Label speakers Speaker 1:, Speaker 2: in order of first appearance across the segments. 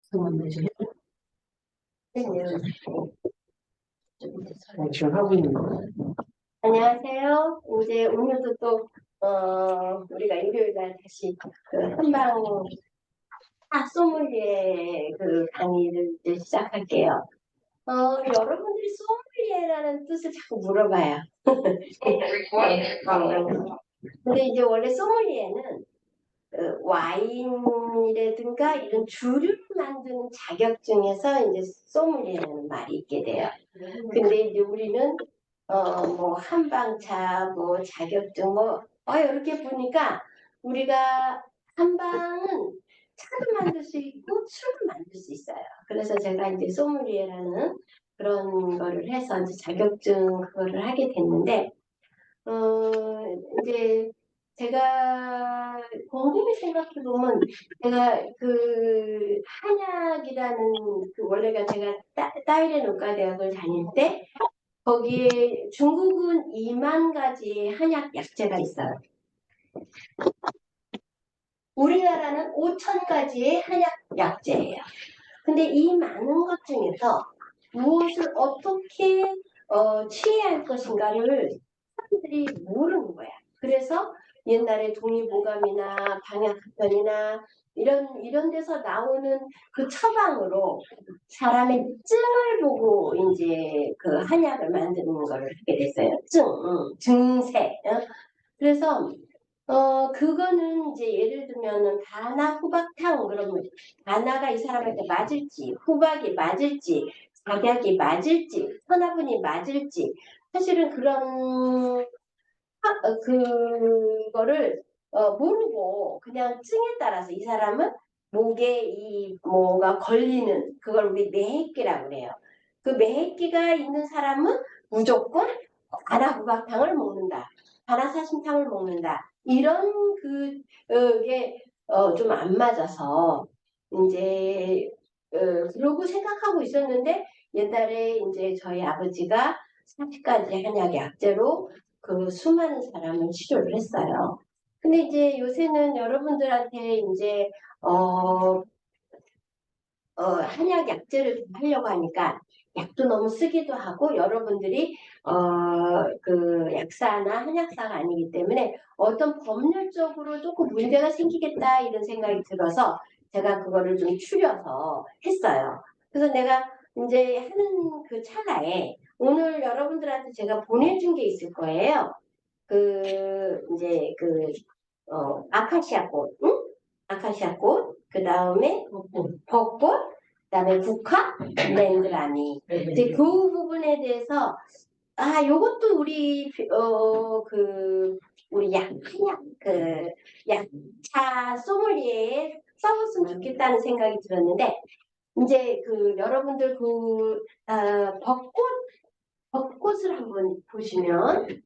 Speaker 1: 지금 하고 있는 거.
Speaker 2: 안녕하세요. 이제 오늘도 또 우리가 일요일날 다시 그 한방 소믈리에 그 강의를 이제 시작할게요. 여러분들이 소믈리에라는 뜻을 자꾸 물어봐요. 근데 이제 원래 소믈리에는 와인이라든가 이런 주류를 만드는 자격증에서 이제 소믈리에라는 말이 있게 돼요. 근데 이제 우리는 뭐 한방차, 뭐 자격증, 이렇게 보니까 우리가 한방은 차도 만들 수 있고 술도 만들 수 있어요. 그래서 제가 이제 소믈리에라는 그런 거를 해서 이제 자격증 그거를 하게 됐는데, 이제 제가 곰곰이 생각해 보면 제가 그 한약이라는 원래가 제가 따일의 농가대학을 다닐 때 거기에 중국은 2만 가지의 한약 약재가 있어요. 우리나라는 5천 가지의 한약 약재예요. 근데 이 많은 것 중에서 무엇을 어떻게 취해야 할 것인가를 사람들이 모르는 거야. 그래서 옛날에 동의보감이나 방약학편이나 이런 데서 나오는 그 처방으로 사람의 증을 보고 이제 그 한약을 만드는 걸 하게 됐어요. 증세. 그래서 그거는 이제 예를 들면은 바나 후박탕 그러면 바나가 이 사람한테 맞을지 후박이 맞을지 작약이 맞을지 천화분이 맞을지 사실은 그런 그거를 모르고 그냥 증에 따라서 이 사람은 목에 이 뭐가 걸리는 그걸 우리 매해끼라고 그래요. 그 매해끼가 있는 사람은 무조건 바나후박탕을 먹는다. 바나사심탕을 먹는다. 이런 그게 좀 안 맞아서 이제 그러고 생각하고 있었는데 옛날에 이제 저희 아버지가 40가지 한약 약재로 그 수많은 사람을 치료를 했어요. 근데 이제 요새는 여러분들한테 이제 한약 약재를 좀 하려고 하니까 약도 너무 쓰기도 하고 여러분들이 그 약사나 한약사가 아니기 때문에 어떤 법률적으로 조금 문제가 생기겠다 이런 생각이 들어서 제가 그거를 좀 추려서 했어요. 그래서 내가 이제 하는 그 찰나에 오늘 여러분들한테 제가 보내준 게 있을 거예요. 이제 아카시아 꽃, 응? 아카시아 꽃, 그 다음에 벚꽃, 그 다음에 국화, 랭그라미. 이제 그 부분에 대해서, 요것도 우리 한약, 약차 소믈리에에 써봤으면 좋겠다는 생각이 들었는데, 이제 여러분들 벚꽃을 한번 보시면,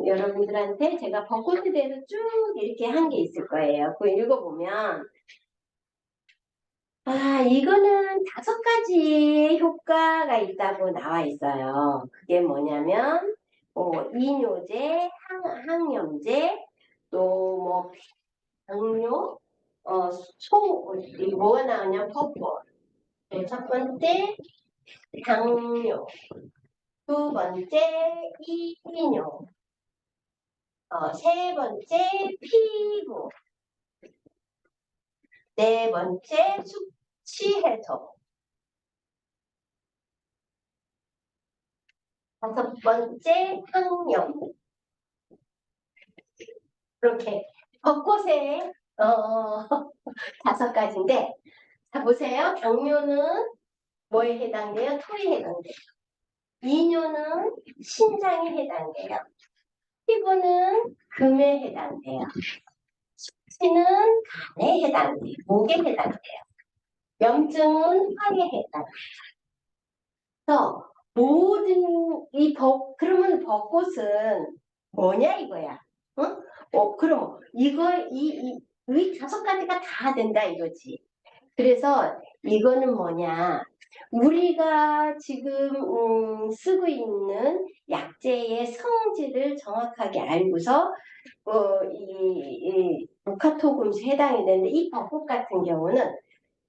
Speaker 2: 여러분들한테 제가 벚꽃에 대해서 쭉 이렇게 한 게 있을 거예요. 그거 읽어보면 이거는 5가지 효과가 있다고 나와 있어요. 그게 뭐냐면 이뇨제, 항염제, 또 뭐 당뇨, 뭐가 나오냐 벚꽃. 첫 번째 당뇨, 두 번째 이뇨, 세 번째 피부, 네 번째 숙취 해소, 다섯 번째 항염. 이렇게 벚꽃에 5가지인데 자 보세요. 당뇨는 뭐에 해당돼요? 토에 해당돼요. 이뇨는 신장에 해당돼요. 피부는 금에 해당돼요. 숙취는 간에 해당돼요. 목에 해당돼요. 염증은 화에 해당돼요. 그래서 모든 그러면 벚꽃은 뭐냐 이거야. 응? 그럼 이 5가지가 다 된다 이거지. 그래서 이거는 뭐냐. 우리가 지금 쓰고 있는 약재의 성질을 정확하게 알고서 무카토금수에 해당이 되는데 이 벚꽃 같은 경우는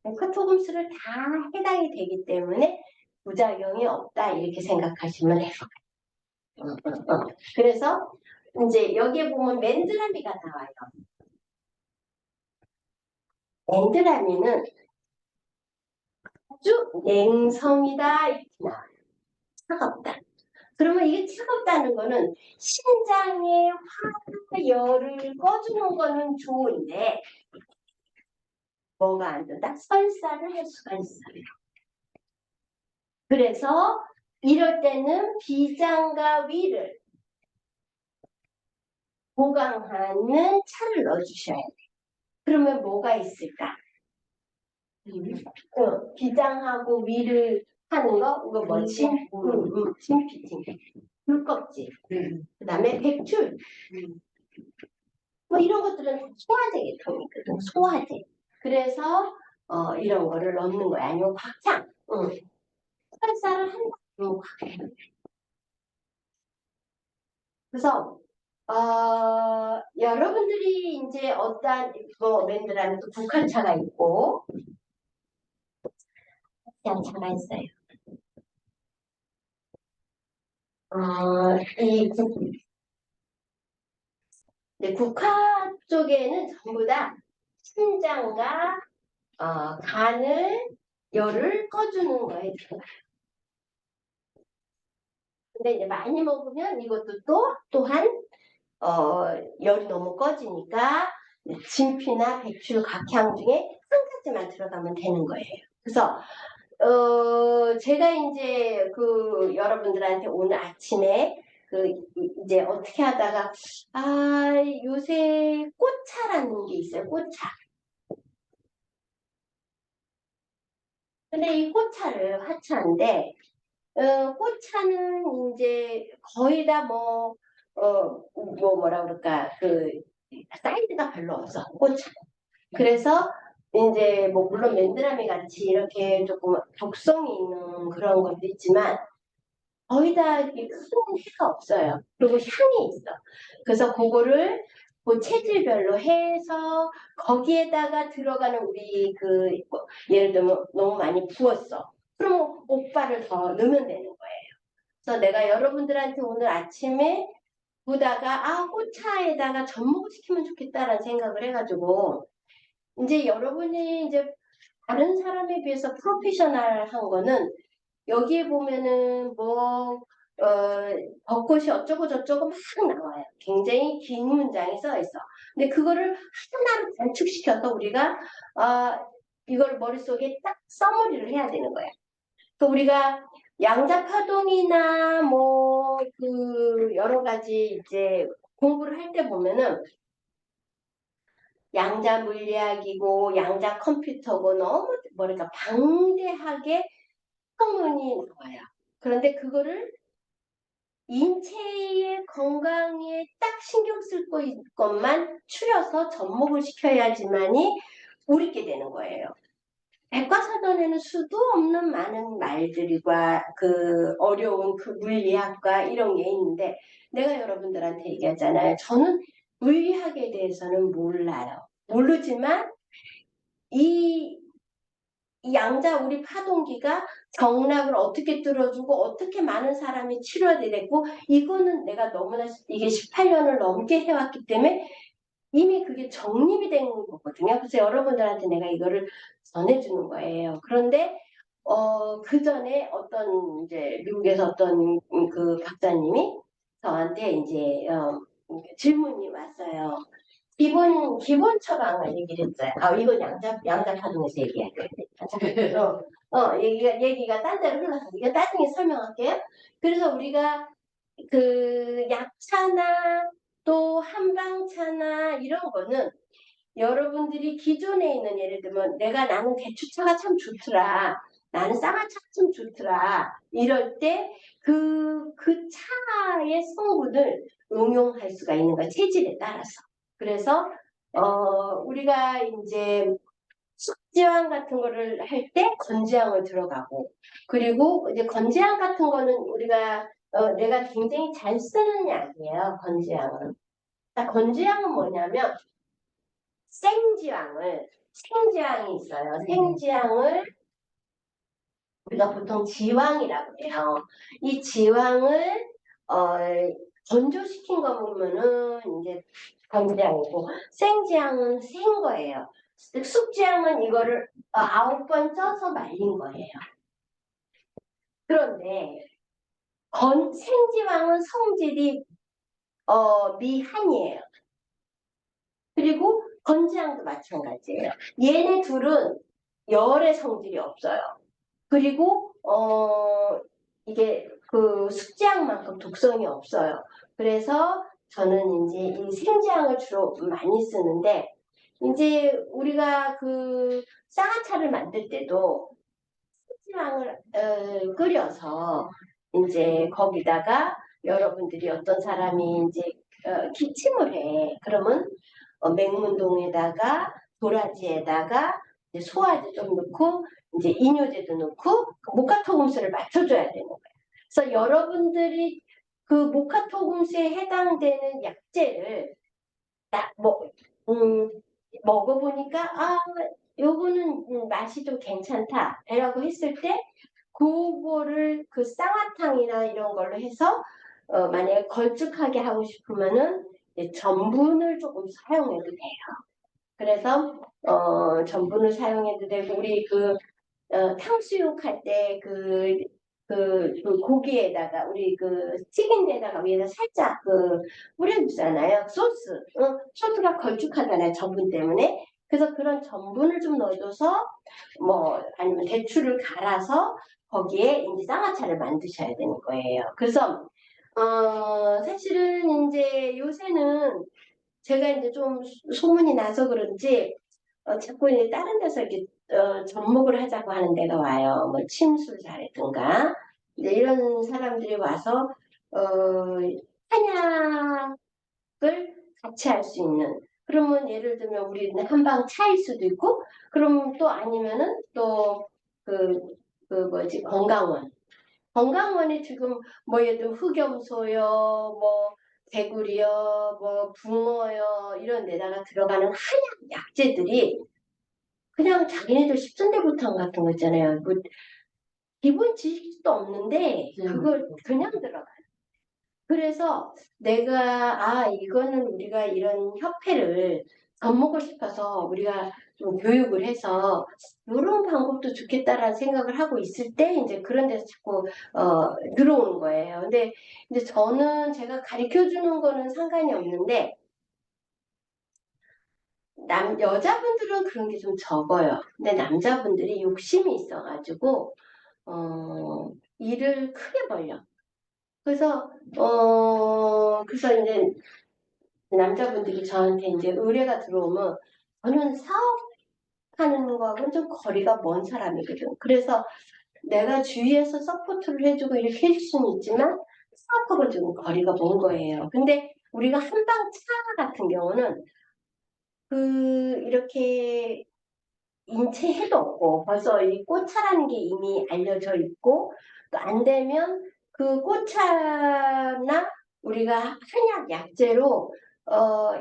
Speaker 2: 무카토금수를 다 해당이 되기 때문에 부작용이 없다 이렇게 생각하시면 돼요. 그래서 이제 여기에 보면 맨드라미가 나와요. 맨드라미는 아주 냉성이다 이렇게 나와요. 차갑다. 그러면 이게 차갑다는 거는 신장의 화열을 꺼주는 거는 좋은데 뭐가 안 된다? 설사를 할 수가 있어요. 그래서 이럴 때는 비장과 위를 보강하는 차를 넣어주셔야 돼요. 그러면 뭐가 있을까? 비장하고 위를 하는 거, 이거 뭐, 진피팅, 귤껍질, 그 다음에 백출, 뭐 이런 것들은 소화제 계통이거든, 소화제. 그래서, 이런 거를 넣는 거야. 아니면 곽창, 설사를 한다. 그래서, 여러분들이 이제 어떠한, 뭐, 맨들하면 또 북한차가 있고, 양차가 있어요. 국화 쪽에는 전부 다 신장과 간을 열을 꺼주는 거에 들어가요. 근데 이제 많이 먹으면 이것도 또한 열이 너무 꺼지니까 진피나 백출, 각향 중에 한 가지만 들어가면 되는 거예요. 그래서 제가 이제 그 여러분들한테 오늘 아침에 그 이제 어떻게 하다가 요새 꽃차라는 게 있어요. 꽃차. 근데 이 꽃차를 화차인데 꽃차는 이제 거의 다 뭐라 그럴까 그 사이즈가 별로 없어 꽃차. 그래서 이제 뭐 물론 맨드라미 같이 이렇게 조금 독성이 있는 그런 것도 있지만 거의 다 이렇게 큰 해가 없어요. 그리고 향이 있어. 그래서 그거를 그 체질별로 해서 거기에다가 들어가는 우리 뭐 예를 들면 너무 많이 부었어. 그럼 오빠를 더 넣으면 되는 거예요. 그래서 내가 여러분들한테 오늘 아침에 보다가 꽃차에다가 접목을 시키면 좋겠다라는 생각을 해가지고 이제 여러분이 이제 다른 사람에 비해서 프로페셔널한 거는 여기에 보면은 벚꽃이 어쩌고 저쩌고 막 나와요. 굉장히 긴 문장이 써 있어. 근데 그거를 하나로 단축시켜서 우리가 이걸 머릿속에 딱 써머리를 해야 되는 거야. 그 우리가 양자파동이나 여러 가지 이제 공부를 할 때 보면은 양자 물리학이고 양자 컴퓨터고 너무 뭐랄까 방대하게 학문이 나와요. 그런데 그거를 인체의 건강에 딱 신경 쓸 것만 추려서 접목을 시켜야지만이 옳게 되는 거예요. 백과사전에는 수도 없는 많은 말들과 그 어려운 그 물리학과 이런 게 있는데 내가 여러분들한테 얘기하잖아요. 저는 물리학에 대해서는 몰라요. 모르지만 이 양자 우리 파동기가 경락을 어떻게 뚫어주고 어떻게 많은 사람이 치료가 되고 이거는 내가 너무나 이게 18년을 넘게 해왔기 때문에 이미 그게 정립이 된 거거든요. 그래서 여러분들한테 내가 이거를 전해주는 거예요. 그런데 그 전에 어떤 이제 미국에서 어떤 그 박사님이 저한테 이제 질문이 왔어요. 기본 처방을 얘기를 했어요. 이건 양자 파동에서 얘기할 거예요. 얘기가 딴 데로 흘러서 이거 나중에 설명할게요. 그래서 우리가 그 약차나 또 한방차나 이런 거는 여러분들이 기존에 있는 예를 들면 나는 대추차가 참 좋더라. 나는 쌍화차가 참 좋더라. 이럴 때 그 차의 성분을 응용할 수가 있는 거야. 체질에 따라서. 그래서 우리가 이제 숙지황 같은 거를 할 때 건지황을 들어가고 그리고 이제 건지황 같은 거는 우리가 내가 굉장히 잘 쓰는 약이에요. 건지황은. 건지황은 뭐냐면 생지황이 있어요. 생지황을 우리가 보통 지황이라고 해요. 이 지황을 어, 건조시킨 거 보면은 이제 건지황이고 생지황은 생 거예요. 숙지황은 이거를 9번 쪄서 말린 거예요. 그런데 생지황은 성질이 미한이에요. 그리고 건지황도 마찬가지예요. 얘네 둘은 열의 성질이 없어요. 그리고 이게 그 숙지향만큼 독성이 없어요. 그래서 저는 이제 이 생지향을 주로 많이 쓰는데 이제 우리가 그 쌍화차를 만들 때도 생지향을 끓여서 이제 거기다가 여러분들이 어떤 사람이 이제 기침을 해. 그러면 맹문동에다가 도라지에다가 이제 소화제 좀 넣고 이제 이뇨제도 넣고 그 모카토금수를 맞춰줘야 되는 거예요. 그래서 여러분들이 그 모카토금수에 해당되는 약재를 뭐, 먹어보니까 요거는 맛이 좀 괜찮다라고 했을 때 그거를 그 쌍화탕이나 이런 걸로 해서 만약에 걸쭉하게 하고 싶으면은 전분을 조금 사용해도 돼요. 그래서 전분을 사용해도 되고 우리 그 탕수육 할 때 그 고기에다가 우리 그 튀긴 데다가 위에다 살짝 뿌려주잖아요. 소스가 걸쭉하잖아요. 전분 때문에. 그래서 그런 전분을 좀 넣어줘서 뭐 아니면 대추를 갈아서 거기에 이제 쌍화차를 만드셔야 되는 거예요. 그래서 사실은 이제 요새는 제가 이제 좀 소문이 나서 그런지 자꾸 이제 다른 데서 이렇게 접목을 하자고 하는 데가 와요. 뭐 침술사라든가 이제 이런 사람들이 와서 한약을 같이 할 수 있는 그러면 예를 들면 우리는 한방 차일 수도 있고 그럼 또 아니면은 또 그 뭐지 건강원이 지금 뭐 예를 들면 흑염소요 뭐 개구리요 뭐 붕어요 이런 데다가 들어가는 한약 약재들이 그냥 자기네들 십선대부탕 같은 거 있잖아요. 뭐 기본 지식도 없는데 그걸 그냥 들어가요. 그래서 내가 이거는 우리가 이런 협회를 접목을 시켜서 우리가 좀 교육을 해서 이런 방법도 좋겠다라는 생각을 하고 있을 때 이제 그런 데서 자꾸 들어오는 거예요. 근데 이제 저는 제가 가르쳐 주는 거는 상관이 없는데 여자분들은 그런 게 좀 적어요. 근데 남자분들이 욕심이 있어가지고 일을 크게 벌려. 그래서 이제 남자분들이 저한테 이제 의뢰가 들어오면 저는 사업하는 거하고는 좀 거리가 먼 사람이거든. 그래서 내가 주위에서 서포트를 해주고 이렇게 해줄 수는 있지만 사업하고 좀 거리가 먼 거예요. 근데 우리가 한방 차 같은 경우는 이렇게 인체해도 없고 벌써 이 꽃차라는 게 이미 알려져 있고 또 안 되면 그 꽃차나 우리가 한약 약재로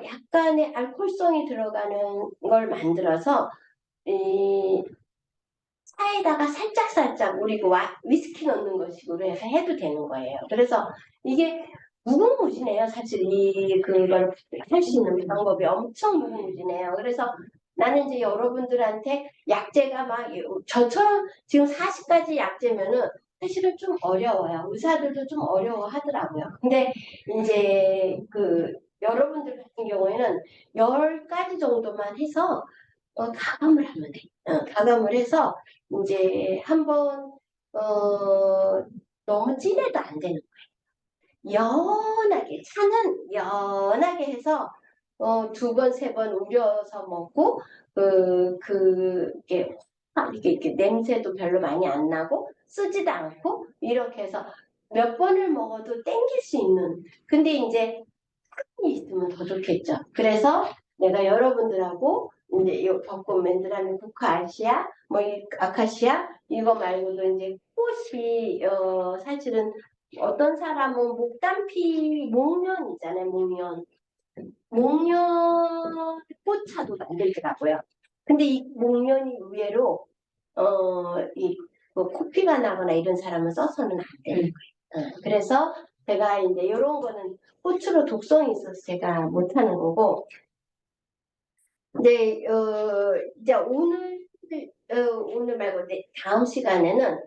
Speaker 2: 약간의 알코올성이 들어가는 걸 만들어서 이 차에다가 살짝살짝 우리 위스키 넣는 것식으로 해서 해도 되는 거예요. 그래서 이게 무궁무진해요. 사실 그걸 할 수 있는 방법이 엄청 무궁무진해요. 그래서 나는 이제 여러분들한테 약재가 막 저처럼 지금 40가지 약재면은 사실은 좀 어려워요. 의사들도 좀 어려워 하더라고요. 근데 이제 여러분들 같은 경우에는 10가지 정도만 해서 가감을 하면 돼. 가감을 해서 이제 한번 너무 진해도 안 되는 거예요. 연하게 차는 연하게 해서 2번, 3번 우려서 먹고 이게 냄새도 별로 많이 안 나고 쓰지도 않고 이렇게 해서 몇 번을 먹어도 땡길 수 있는 근데 이제 있으면 더 좋겠죠. 그래서 내가 여러분들하고 이제 이 벚꽃 맨드라미 부카아시아, 뭐 이 아카시아 이거 말고도 이제 꽃이 사실은 어떤 사람은 목단피 목련 있잖아요, 목련. 목련 포차도 만들더라고요. 근데 이 목련이 의외로 뭐 코피가 나거나 이런 사람은 써서는 안 되는 거예요. 그래서 제가 이제 이런 거는 호추로 독성이 있어서 제가 못하는 거고, 근데 이제 오늘 말고 다음 시간에는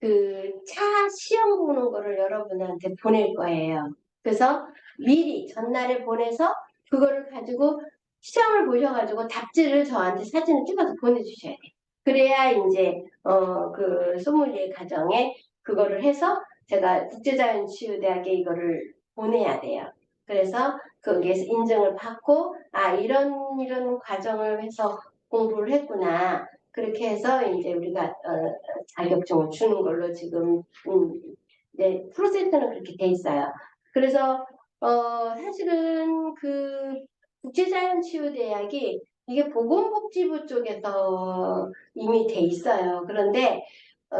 Speaker 2: 그 차 시험 보는 거를 여러분한테 보낼 거예요. 그래서 미리 전날에 보내서 그거를 가지고 시험을 보셔가지고 답지를 저한테 사진을 찍어서 보내주셔야 돼요. 그래야 이제 그 소믈리에 과정에 그거를 해서 제가 국제자연치유대학에 이거를 보내야 돼요. 그래서 거기에서 인증을 받고 이런 과정을 해서 공부를 했구나. 그렇게 해서 이제 우리가 자격증을 주는 걸로 지금 네, 프로세스는 그렇게 돼 있어요. 그래서 사실은 그 국제자연치유대학이 이게 보건복지부 쪽에서 이미 돼 있어요. 그런데 어,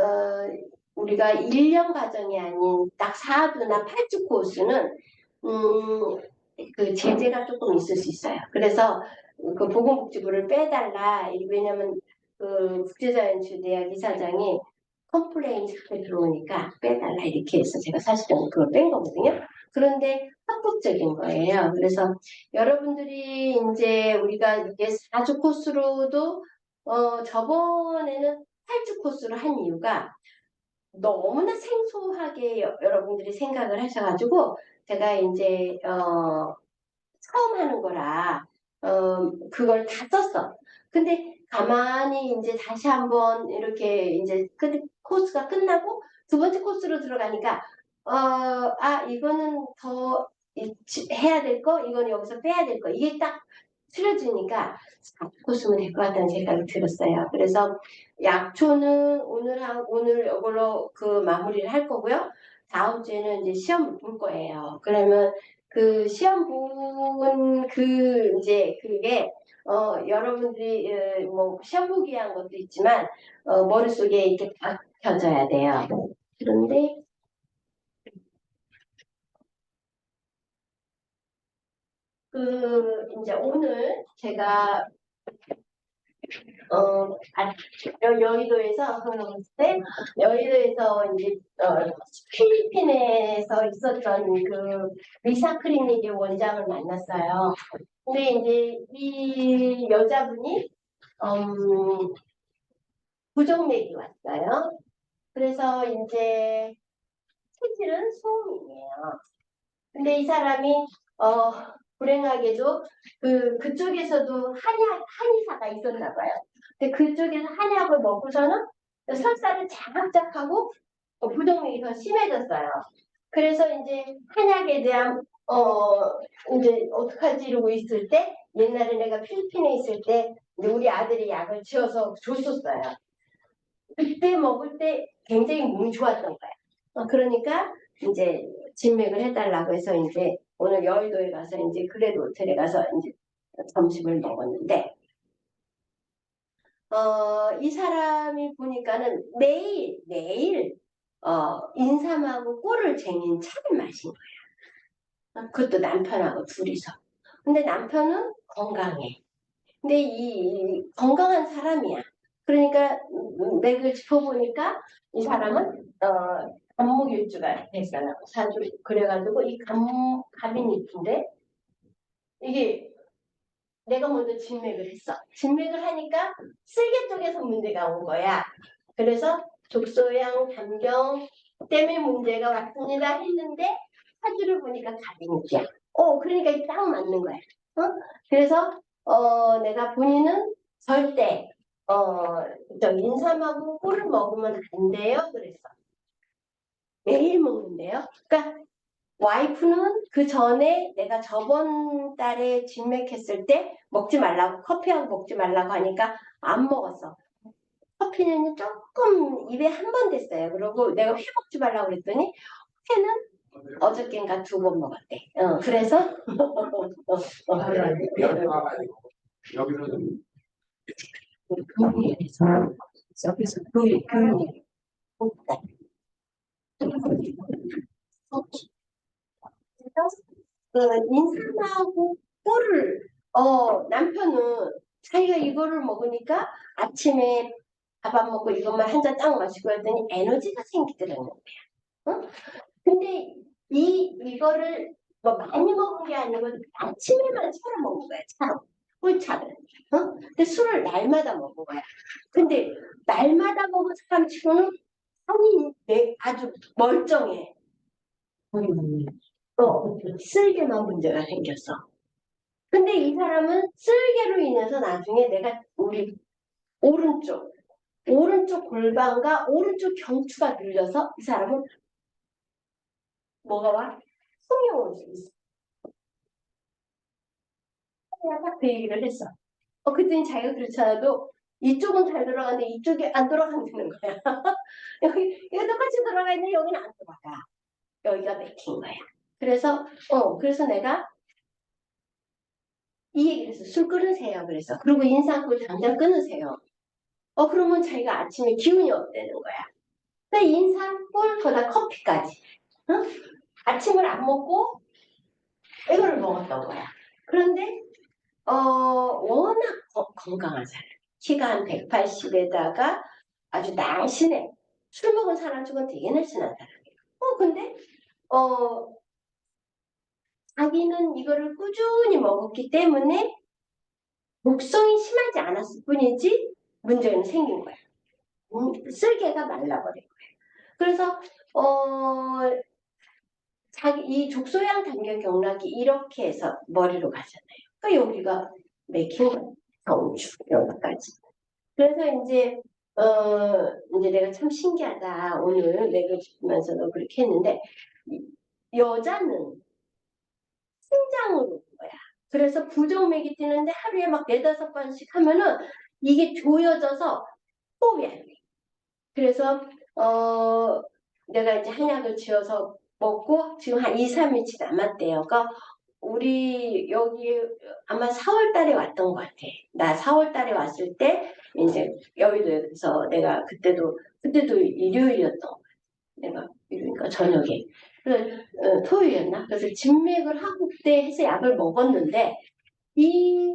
Speaker 2: 우리가 1년 과정이 아닌 딱 4주나 8주 코스는 그 제재가 조금 있을 수 있어요. 그래서 그 보건복지부를 빼달라. 왜냐면 그 국제자연치유대학 이사장이 컴플레인이 자꾸 들어오니까 빼달라 이렇게 해서 제가 사실은 그걸 뺀 거거든요. 그런데 합법적인 거예요. 그래서 여러분들이 이제 우리가 이게 4주 코스로도 저번에는 8주 코스로 한 이유가 너무나 생소하게 여러분들이 생각을 하셔가지고 제가 이제 처음 하는 거라 그걸 다 썼어. 근데 가만히 이제 다시 한번 이렇게 이제 코스가 끝나고 두 번째 코스로 들어가니까 이거는 더 해야 될 거, 이거는 여기서 빼야 될 거, 이게 딱 틀어지니까 코스면 될 것 같다는 생각이 들었어요. 그래서 약초는 오늘 이걸로 그 마무리를 할 거고요. 다음 주에는 이제 시험을 볼 거예요. 그러면 그 시험 본 이제 그게 여러분들이 뭐 시험 보기 위한 것도 있지만 머릿속에 이렇게 박혀져야 돼요. 그런데 이제 오늘 제가 여의도에서 이제 필리핀에서 있었던 그 리사 클리닉의 원장을 만났어요. 근데 이제 이 여자분이 부정맥이 왔어요. 그래서 이제 체질은 소음이에요. 근데 이 사람이 어, 불행하게도 그쪽에서도 한의사가 있었나 봐요. 근데 그쪽에서 한약을 먹고서는 설사를 자각자하고 부정맥이 더 심해졌어요. 그래서 이제 한약에 대한 이제 어떡하지 이러고 있을 때 옛날에 내가 필리핀에 있을 때 이제 우리 아들이 약을 지어서 줬었어요. 그때 먹을 때 굉장히 몸이 좋았던 거예요. 그러니까 이제 진맥을 해달라고 해서 이제 오늘 여의도에 가서 이제 그래도 호텔에 가서 이제 점심을 먹었는데 이 사람이 보니까는 매일 인삼하고 꿀을 쟁인 차를 마신 거야. 그것도 남편하고 둘이서. 근데 남편은 건강해. 근데 이 건강한 사람이야. 그러니까 맥을 짚어보니까 이 사람은 간목일주가 됐어요. 사주 그래가지고 이 가빈이인데 이게 내가 먼저 진맥을 했어. 진맥을 하니까 쓸개 쪽에서 문제가 온 거야. 그래서 족소양, 담경 때문에 문제가 왔습니다 했는데 사주를 보니까 가빈이야. 그러니까 이게 딱 맞는 거야. 그래서 내가 본인은 절대 인삼하고 꿀을 먹으면 안 돼요. 그랬어. 매일 먹는데요. 그러니까 와이프는 그 전에 내가 저번 달에 진맥했을 때 먹지 말라고 커피하고 먹지 말라고 하니까 안 먹었어. 커피는 조금 입에 한 번 됐어요. 그리고 내가 회 먹지 말라고 그랬더니 회는 어저께인가 2번 먹었대. 그래서
Speaker 1: 여기 와가지고 여기는
Speaker 2: 교육에서 여기서 교육 그래서 인삼하고 꿀을 남편은 자기가 이거를 먹으니까 아침에 밥 안 먹고 이것만 한 잔 딱 마시고 했더니 에너지가 생기더라는 거야. 어? 근데 이거를 뭐 많이 먹은 게 아니고 아침에만 차로 먹는 거야. 차로. 꿀차를. 근데 술을 날마다 먹은 거야. 근데 날마다 먹은 사람 치고는 아니 아주 멀쩡해. 쓸개만 문제가 생겼어. 근데 이 사람은 쓸개로 인해서 나중에 내가 우리 오른쪽 골반과 오른쪽 경추가 눌려서 이 사람은 뭐가 와? 숨이 올 수 있어. 내가 딱 그 얘기를 했어. 그랬더니 자기가 그렇지 않아도 이쪽은 잘 돌아가는데 이쪽이 안 돌아가는 거야. 여기 똑같이 돌아가 있는데 여기는 안 돌아가. 여기가 막힌 거야. 그래서 내가 이 얘기를 했어. 술 끊으세요. 그래서. 그리고 인상꿀 당장 끊으세요. 그러면 자기가 아침에 기운이 없다는 거야. 근데 인상꿀, 거기다 커피까지. 응? 아침을 안 먹고 이거를 먹었던 거야. 그런데 워낙 건강하잖아. 키가 한 180에다가 아주 날씬해. 술 먹은 사람 중은 되게 날씬한 사람이에요. 근데 자기는 이거를 꾸준히 먹었기 때문에 목성이 심하지 않았을 뿐이지 문제는 생긴 거야. 쓸개가 말라버린 거야. 그래서 자기 이 족소양 단결 경락이 이렇게 해서 머리로 가잖아요. 그러니까 여기가 맥힌 거야. 경추 여기까지. 그래서 이제 내가 참 신기하다. 오늘 맥을 짚으면서도 그렇게 했는데 여자는 신장으로 온 거야. 그래서 부정맥이 뛰는데 하루에 막 4-5번씩 하면은 이게 조여져서 호흡이 안 돼. 그래서 내가 이제 한약을 지어서 먹고 지금 한 2-3일치 남았대요. 그러니까 우리 여기 아마 4월 달에 왔던 것 같아. 나 4월 달에 왔을 때 이제 여의도에서 내가 그때도 일요일이었던 것 같아. 내가 일요일인가 저녁에. 그래서 토요일이었나? 그래서 진맥을 하고 그때 해서 약을 먹었는데 이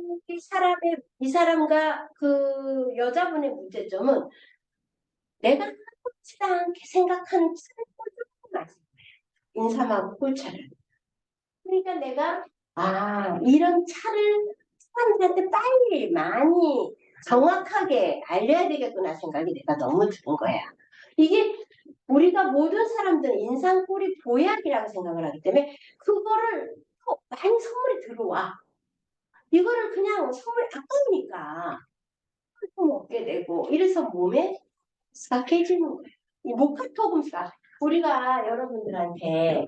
Speaker 2: 사람과 그 여자분의 문제점은 내가 하고치지 않게 생각하는 차를 조금 마신 거야. 인삼하고 꿀차를. 그러니까 내가 이런 차를 사람들한테 빨리 많이 정확하게 알려야 되겠구나 생각이 내가 너무 드는 거야. 이게 우리가 모든 사람들은 인삼꿀이 보약이라고 생각을 하기 때문에 그거를 많이 선물이 들어와. 이거를 그냥 선물이 아까우니까 먹게 되고 이래서 몸에 싹 깨지는 거예요. 이 모카토금사 우리가 여러분들한테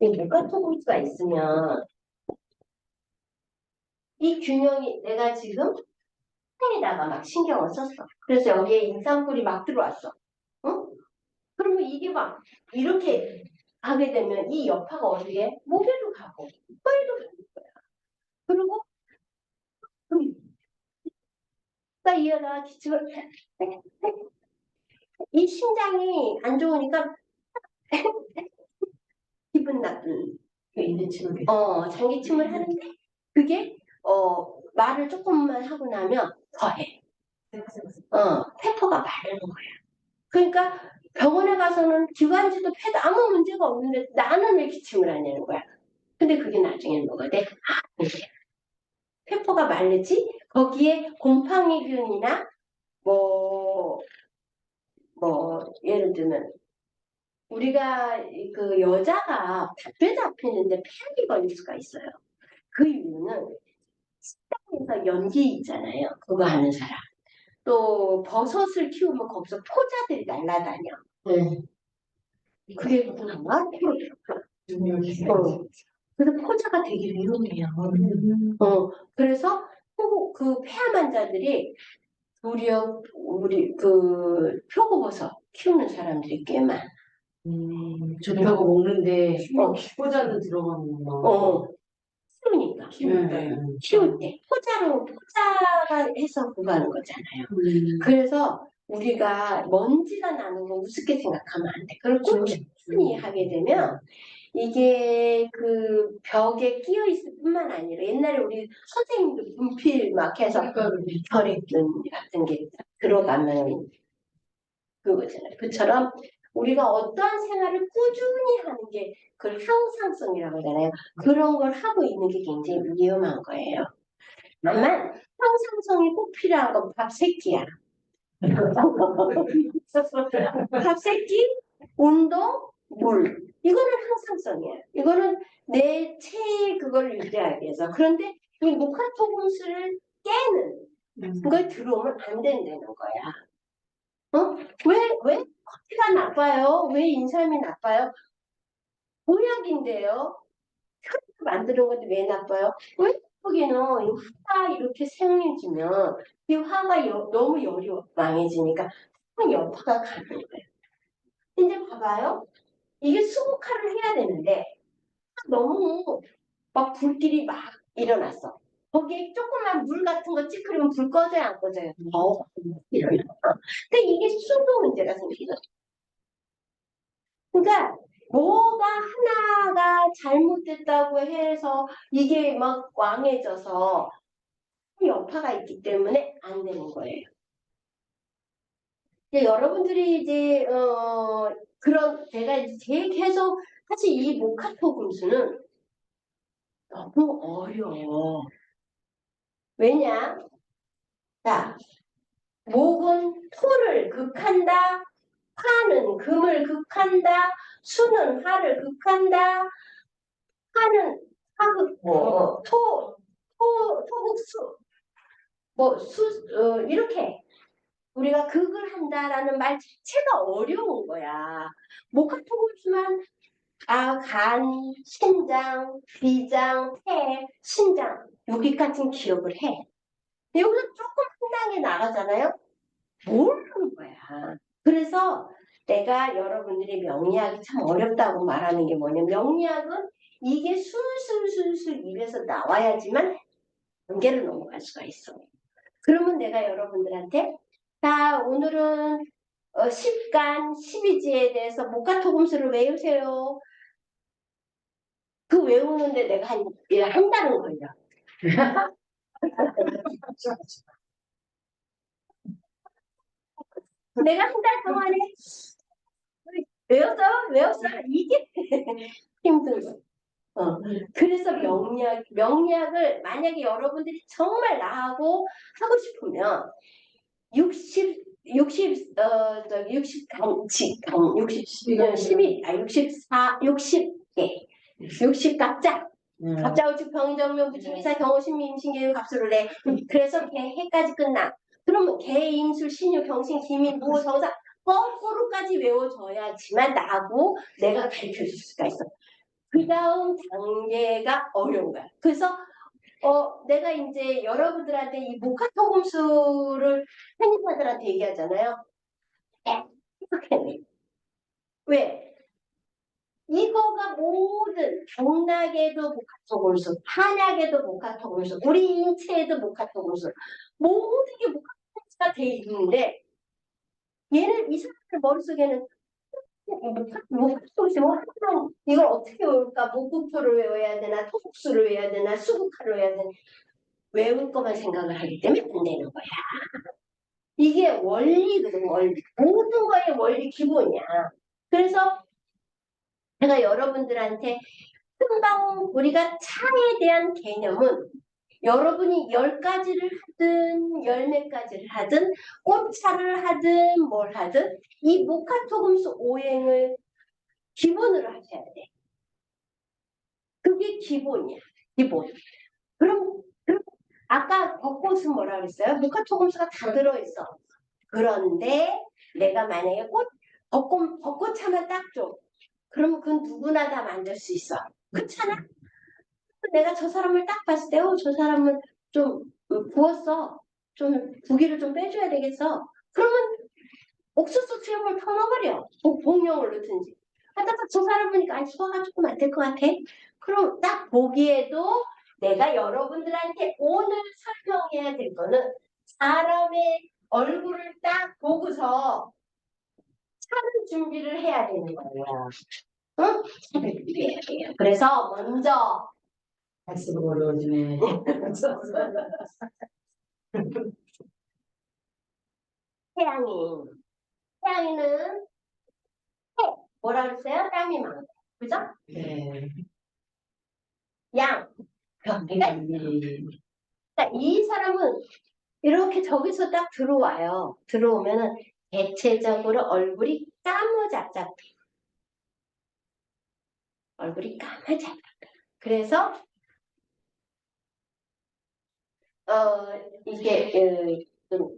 Speaker 2: 이 모카토금수가 있으면 이 균형이 내가 지금 펜에다가 막 신경을 썼어. 그래서 여기에 인삼꿀이 막 들어왔어. 응? 그러면 이게 막 이렇게 하게 되면 이 여파가 어디에? 목에도 가고 뼈에도 가는 거야. 그리고 이 여자가 기침을 이 심장이 안 좋으니까 기분 나쁜 장기침을 하는데 그게 말을 조금만 하고 나면 더해. 페퍼가 마르는 거야. 그러니까 병원에 가서는 기관지도 패도 아무 문제가 없는데 나는 왜 기침을 하냐는 거야. 근데 그게 나중에 뭐가 돼? 페퍼가 마르지? 거기에 곰팡이균이나 뭐 예를 들면 우리가 그 여자가 답변 잡히는데 폐암이 걸릴 수가 있어요. 그 이유는 식당에서 연기 있잖아요. 그거 하는 사람. 또 버섯을 키우면 거기서 포자들이 날아다녀. 그게 뭐야? 그래서 포자가 되게 위험해요. 그래서 그 폐암 환자들이 도리어 우리 그 표고버섯 키우는 사람들이 꽤 많아.
Speaker 3: 좋다고 먹는데 포자는 들어가는구나.
Speaker 2: 키우니까. 키울 때 포자가 해서 그거 하는 거잖아요. 그래서 우리가 먼지가 나는 거 우습게 생각하면 안 돼. 그걸 꾸준히 하게 되면 이게 그 벽에 끼어 있을 뿐만 아니라 옛날에 우리 선생님도 분필 막 해서 혈액균 같은 게 들어가면 그거잖아요. 그처럼 우리가 어떠한 생활을 꾸준히 하는 게 그걸 항상성이라고 하잖아요. 그런 걸 하고 있는 게 굉장히 위험한 거예요. 다만 항상성이 꼭 필요한 건 밥 세끼야. 밥 세끼, 운동, 물. 이거는 항상성이야. 이거는 내 체의 그걸 유지하기 위해서. 그런데 이 무카토금수를 깨는 걸 들어오면 안 된다는 거야. 왜 커피가 나빠요? 왜 인삼이 나빠요? 보약인데요. 만드는 건데 왜 나빠요? 왜 거기는 화가 이렇게 생겨지면 이 화가 너무 열이 왕해지니까 여파가 가는 거예요. 이제 봐봐요. 이게 수국화를 해야 되는데 너무 막 불길이 막 일어났어. 거기에 조그만 물 같은 거 찌그리면 불 꺼져요, 안 꺼져요? 일어나. 근데 이게 수도 문제가 생기죠. 그러니까 뭐가 하나가 잘못됐다고 해서 이게 막 왕해져서 여파가 있기 때문에 안 되는 거예요. 이제 여러분들이 이제 그런 제가 이제 계속 사실 이 모카토 금수는 너무 어려워. 왜냐? 자, 목은 토를 극한다. 화는 금을 극한다. 수는 화를 극한다. 화는 화극 토국수 이렇게 우리가 극을 한다라는 말 자체가 어려운 거야. 목화토국수만 간, 신장, 비장, 폐, 신장 여기까지는 기억을 해. 여기서 조금 한 단계 나가잖아요. 모르는 거야. 그래서 내가 여러분들이 명리학이 참 어렵다고 말하는 게 뭐냐면 명리학은 이게 술술술술 입에서 나와야지만 단계를 넘어갈 수가 있어. 그러면 내가 여러분들한테 자 오늘은 10간 12지에 대해서 목가토금수를 외우세요. 그 외우는데 내가 한 달은 걸려. 내가 한 달 동안에 외웠어? 이게 힘든 거. 그래서 명리학을 만약에 여러분들이 정말 나하고 하고 싶으면 60 각자 갑자우측 병정명 부침이사 경호신미 임신계유 갑수를 해. 그래서 개 해까지 끝나. 그러면 개 임술 신유 경신 기민 무호 정사 거꾸로까지 외워줘야지만 나하고 내가 가르쳐줄 수가 있어. 그 다음 단계가 어려운 거야. 그래서 내가 이제 여러분들한테 이 목화토금수를 한의사들한테 얘기하잖아요. 왜? 이거가 모든 경락에도 목화토금수, 한약에도 목화토금수, 우리 인체에도 목화토금수, 모든 게 목화토금수가 돼 있는데 얘는 이 사람들 머릿속에는 목화토금수 뭐 하면 이걸 어떻게 외울까? 목국토를 외워야 되나? 토국수를 외워야 되나? 수국화를 외워야 되나? 외울 것만 생각을 하기 때문에 안 되는 거야. 이게 원리거든, 원리. 모든 거의 원리 기본이야. 그래서 제가 여러분들한테 금방 우리가 차에 대한 개념은 여러분이 10가지를 하든 10몇 가지를 하든 꽃차를 하든 뭘 하든 이 목화토금수 오행을 기본으로 하셔야 돼. 그게 기본이야. 기본. 그럼 아까 벚꽃은 뭐라 그랬어요? 목화토금수가 다 들어있어. 그런데 내가 만약에 벚꽃차만 딱 줘. 그러면 그건 누구나 다 만들 수 있어. 그렇잖아? 내가 저 사람을 딱 봤을 때, 저 사람은 좀 부었어. 좀 부기를 좀 빼줘야 되겠어. 그러면 옥수수 수염을 터넣어버려. 복용을 넣든지. 하다가 저 사람 보니까 수화가 조금 안 될 것 같아. 그럼 딱 보기에도 내가 여러분들한테 오늘 설명해야 될 거는 사람의 얼굴을 딱 보고서 차는 준비를 해야 되는 거예요. 응? 차를 비벼야 돼요. 그래서 먼저
Speaker 3: 갈수록 어려워지네.
Speaker 2: 태양이. 태양이는 뭐라 그랬어요? 땀이 많고. 그죠?
Speaker 3: 네.
Speaker 2: 양. 그러니까 이 사람은 이렇게 저기서 딱 들어와요. 들어오면은 대체적으로 얼굴이 까무잡잡해. 얼굴이 까무잡잡해. 그래서 이게 좀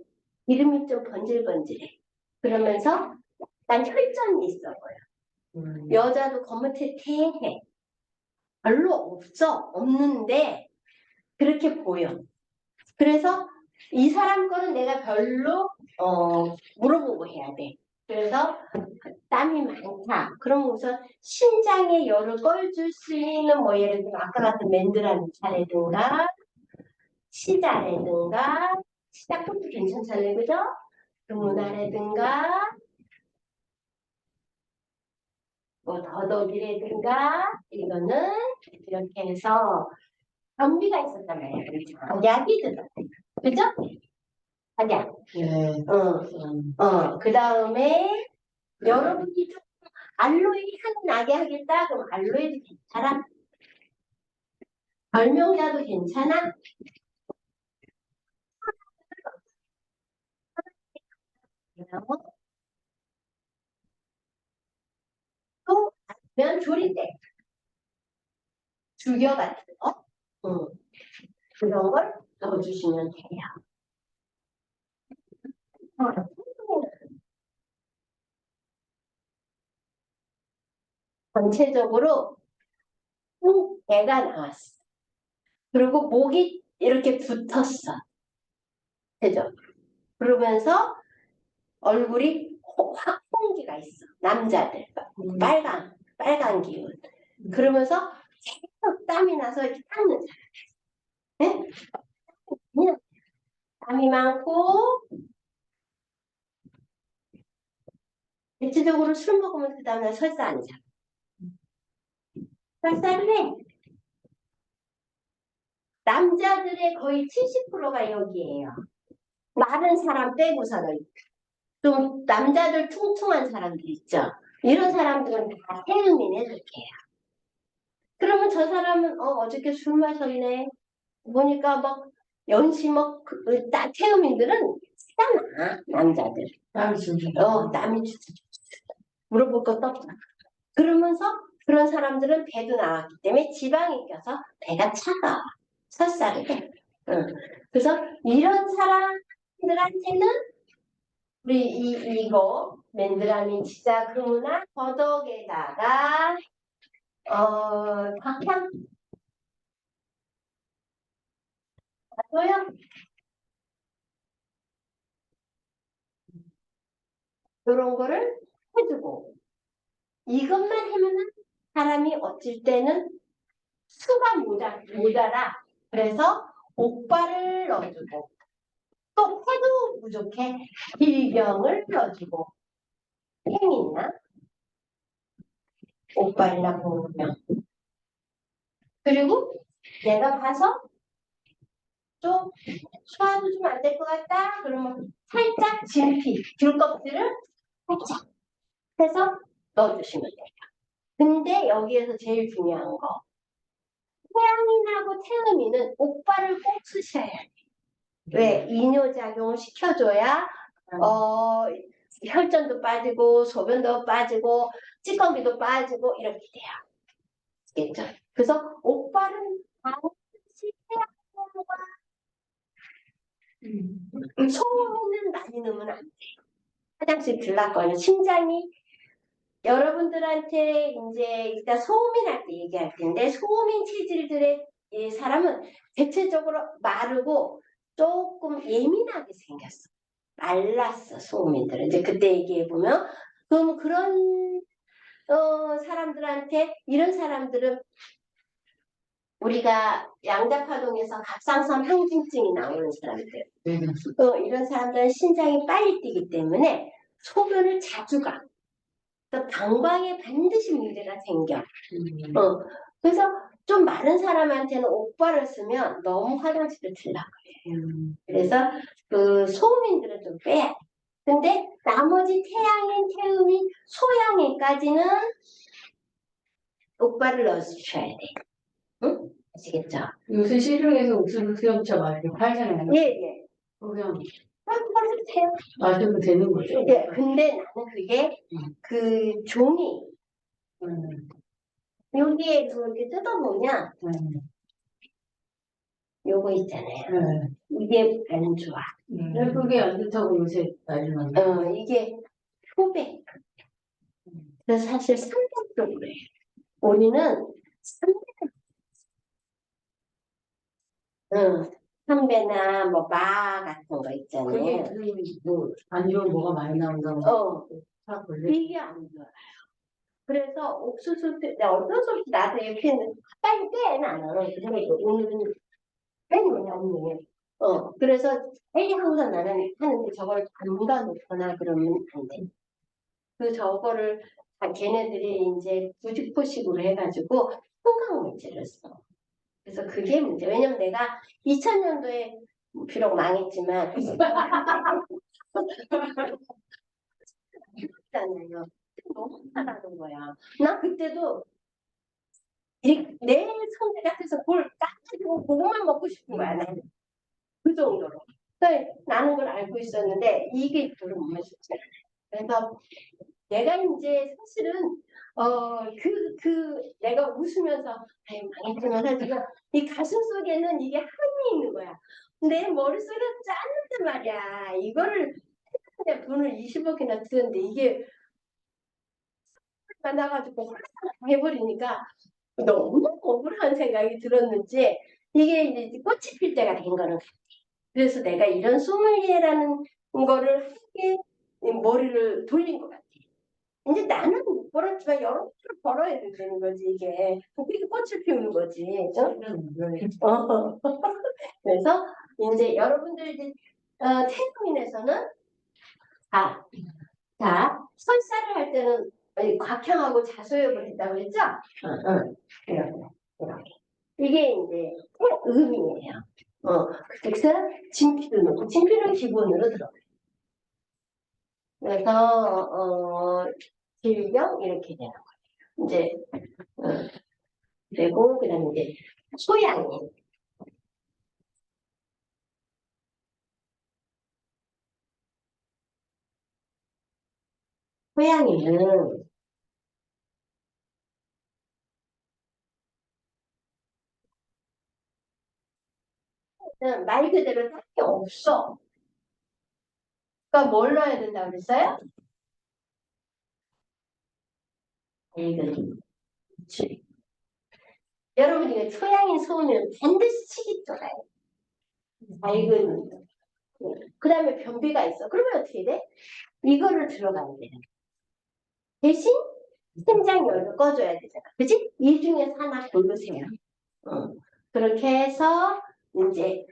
Speaker 2: 이름이 좀 번질번질해. 그러면서 난 혈전이 있어 보여. 여자도 거뭇해해. 별로 없는데 그렇게 보여. 그래서 이 사람 거는 내가 별로 물어보고 해야 돼. 그래서 땀이 많다. 그럼 우선 신장에 열을 꺼줄 수 있는 뭐 예를 들면 아까 같은 맨드라미차라든가 시자라든가 시작부터 괜찮잖아요. 그죠? 루나라든가 뭐 더덕이라든가 이거는 이렇게 해서 변비가 있었단 말이야. 약이 들어요. 그죠? 약약.
Speaker 3: 네.
Speaker 2: 그 다음에 여러분이 좀 알로에 향 나게 하겠다? 그럼 알로에도 괜찮아? 결명자도 괜찮아? 또 아니면 조리대, 죽여 같은 거, 그런 걸 넣어주시면 돼요. 전체적으로 배가 나왔어. 그리고 목이 이렇게 붙었어. 그죠? 그러면서 얼굴이 확 홍기가 있어. 남자들 빨간 기운. 그러면서 계속 땀이 나서 이렇게 닦는 사람. 네? 그냥 땀이 많고 대체적으로 술 먹으면 그 다음날 설사 안 자. 설사를 해. 남자들의 거의 70%가 여기에요. 마른 사람 빼고서는 좀 남자들 퉁퉁한 사람들 있죠. 이런 사람들은 다 태음인 해줄게요. 그러면 저 사람은 어저께 술 마셨네. 보니까 막 연시 태음인들은 티가 나. 남자들.
Speaker 3: 땀이 줄줄.
Speaker 2: 땀이 줄줄. 물어볼 것도 없어. 그러면서 그런 사람들은 배도 나왔기 때문에 지방이 껴서 배가 차가워. 설사를 해. 그래서 이런 사람들한테는 우리 이거 맨드라미 치자 그무나 더덕에다가 박향 맞아요? 이런 거를 해주고 이것만 하면은 사람이 어쩔 때는 수가 모자라. 그래서 옥발을 넣어주고 또 해도 부족해. 빌경을 넣어주고 행 있나? 옥발이나 보면 그리고 내가 봐서 좀 소화도 좀 안 될 것 같다. 그러면 살짝 진피, 귤껍질을 살짝 해서 넣어주시면 돼요. 근데 여기에서 제일 중요한 거 태양인하고 태음인은 옥발을 꼭 쓰셔야 돼요. 왜? 이뇨작용을 시켜줘야 혈전도 빠지고 소변도 빠지고 찌꺼기도 빠지고 이렇게 돼요. 알겠죠? 그래서 옥발은 반드시 태양과 소음은 많이 넣으면 안 돼. 화장실 들락거리는 심장이 여러분들한테 이제 일단 소음인 할 때 얘기할 텐데 소음인 체질들의 이 사람은 대체적으로 마르고 조금 예민하게 생겼어. 말랐어 소음인들은 이제 그때 얘기해 보면 그럼 그런 사람들한테 이런 사람들은 우리가 양자파동에서 갑상선 항진증이 나오는 사람들 이런 사람들은 신장이 빨리 뛰기 때문에 소변을 자주 가. 그래서 방광에 반드시 문제가 생겨.
Speaker 3: 음.
Speaker 2: 그래서 좀 마른 사람한테는 옥발을 쓰면 너무 화장실을 들라. 그래서 그 소음인들은 좀 빼야 돼. 근데 나머지 태양인, 태음인, 소양인까지는 옥발을 넣어주셔야 돼. 응? 아시겠죠?
Speaker 3: 요새 시중에서 옥수수 수염차 많이 팔잖아요.
Speaker 2: 예, 예.
Speaker 3: 그냥
Speaker 2: 한번 해주세요.
Speaker 3: 마셔도 되는 거죠?
Speaker 2: 예, 근데 나는 그게 그 종이
Speaker 3: 음.
Speaker 2: 여기에 이렇게 뜯어보면 요거 있잖아요.
Speaker 3: 네.
Speaker 2: 이게 안 좋아.
Speaker 3: 그게 안 좋다고 요새 난리만 나.
Speaker 2: 이게 표백. 그래서 사실 3대 쪽으로 해요. 우리는 3대, 삼배나 뭐 마 같은 거
Speaker 3: 그게
Speaker 2: 있잖아요.
Speaker 3: 뭐안 좋은 뭐가 많이 나온다고.
Speaker 2: 이게 안 좋아. 그래서 옥수수 때 어떤 소리 나도 이렇게 빨리 빼 나는. 근데 오늘은 빼는 거냐 없네. 그래서 빨리 항상 나는 하는데 저걸 담가 놓거나 그러면 안 돼. 그 저거를 걔네들이 이제 부직포식으로 해가지고 형광물질을 써. 그래서 그게 문제. 왜냐면 내가 2000년도에 비록 망했지만 있잖아요. 너무 잘하는 거야. 나 그때도 내 손재 같아서 그걸 까가지고 그것만 먹고 싶은 거야. 나는. 그 정도로. 그러니까 나는 걸 알고 있었는데 이게 별로 못 마셨지. 그래서 내가 이제 사실은 내가 웃으면서 아유 망했지만 하지만 이 가슴 속에는 이게 한이 있는 거야. 내 머릿속에 짰는데 말이야. 이거를 내 돈을 20억이나 쓰는데 이게 많아가지고 해버리니까 너무 억울한 생각이 들었는지 이게 이제 꽃이 필 때가 된 거는 같아. 그래서 내가 이런 소믈리에라는 거를 하게 머리를 돌린 것 같아. 이제 나는 못 벌었지만 여러분들 벌어야 되는 거지 이게. 그게 꽃을 피우는 거지. 그래서 이제 여러분들 이제 태국인에서는 설사를 할 때는 곽형하고 자소엽을 했다고 그랬죠? 이렇게. 이게 이제 음이에요. 그래서 진피도 넣고 진피는 기본으로 들어가요. 그래서 질병 이렇게 되는 거예요. 이제 그리고 그다음에 이제 소양인. 소양인은 말 그대로 딱히 없어. 그러니까 뭘 넣어야 된다고 그랬어요? 그렇지. 여러분 이거 소양인 소면 반드시 치기 떠나요. 맑은. 그 다음에 변비가 있어. 그러면 어떻게 돼? 이거를 들어가야 돼. 대신 심장열도 꺼줘야 되잖아. 그지? 이 중에서 하나 고르세요. 그렇게 해서 이제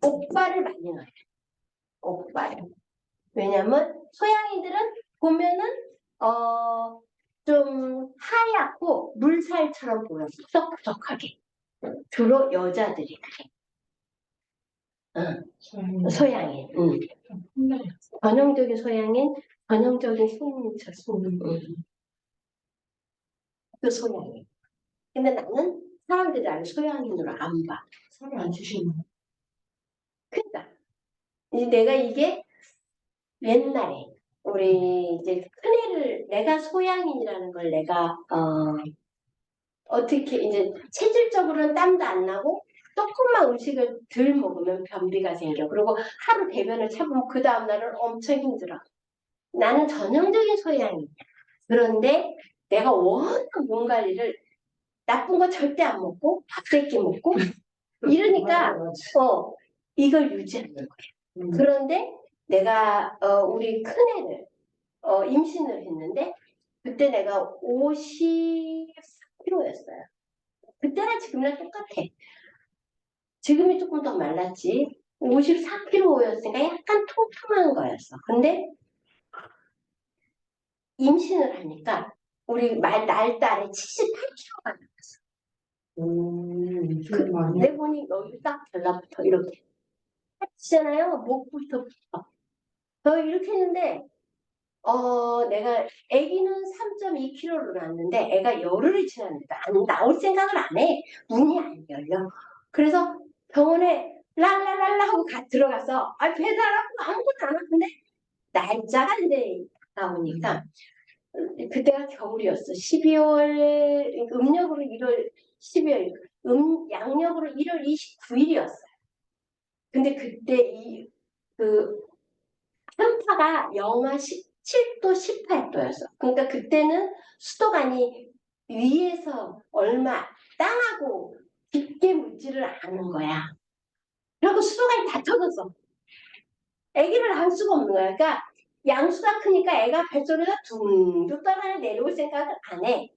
Speaker 2: 옥발을 많이 넣어요. 옥발. 왜냐면 소양이들은 보면은 좀 하얗고 물살처럼 보여. 푸석푸석하게. 주로 여자들이 그래. 소양인. 전형적인 소양인, 전형적인 소민처럼. 그 소양인. 근데 나는 사람들이 나를 소양인으로 안 봐.
Speaker 3: 살을 안 주시는 거.
Speaker 2: 그러니까 내가 이게 옛날에 우리 이제 큰애를 내가 소양인이라는 걸 내가 어떻게 이제 체질적으로는 땀도 안 나고 조금만 음식을 덜 먹으면 변비가 생겨. 그리고 하루 대변을 참으면 그 다음날은 엄청 힘들어. 나는 전형적인 소양이야. 그런데 내가 워낙 몸 관리를 나쁜 거 절대 안 먹고 밥 세끼 먹고 이러니까 이걸 유지하는 거야. 그런데 내가 우리 큰애를 임신을 했는데 그때 내가 54kg였어요. 그때랑 지금이랑 똑같아. 지금이 조금 더 말랐지. 54kg였으니까 약간 통통한 거였어. 근데 임신을 하니까 우리 날달에 78kg가
Speaker 3: 좀 많이.
Speaker 2: 내 보니 여기 딱 달라붙어 이렇게 하잖아요. 목부터 붙어. 이렇게 했는데 내가 아기는 3.2kg로 낳았는데 애가 열흘이 지났는데 안 나올 생각을 안 해. 문이 안 열려. 그래서 병원에 랄랄랄라 하고 들어가서 배달하고 아무것도 안 하는데 날짜가 이제 나오니까 그때가 겨울이었어. 12월 음력으로 1월 12월 양력으로 1월 29일이었어요. 근데 그때 그 한파가 영하 17도, 18도였어. 그러니까 그때는 수도관이 위에서 얼마 땅하고 깊게 묻지를 않은 거야. 그리고 수도관이 다 터졌어. 아기를 낳을 수가 없는 거야. 그러니까 양수가 크니까 애가 뱃속에서 둥둥 떠다니 내려올 생각을 안 해.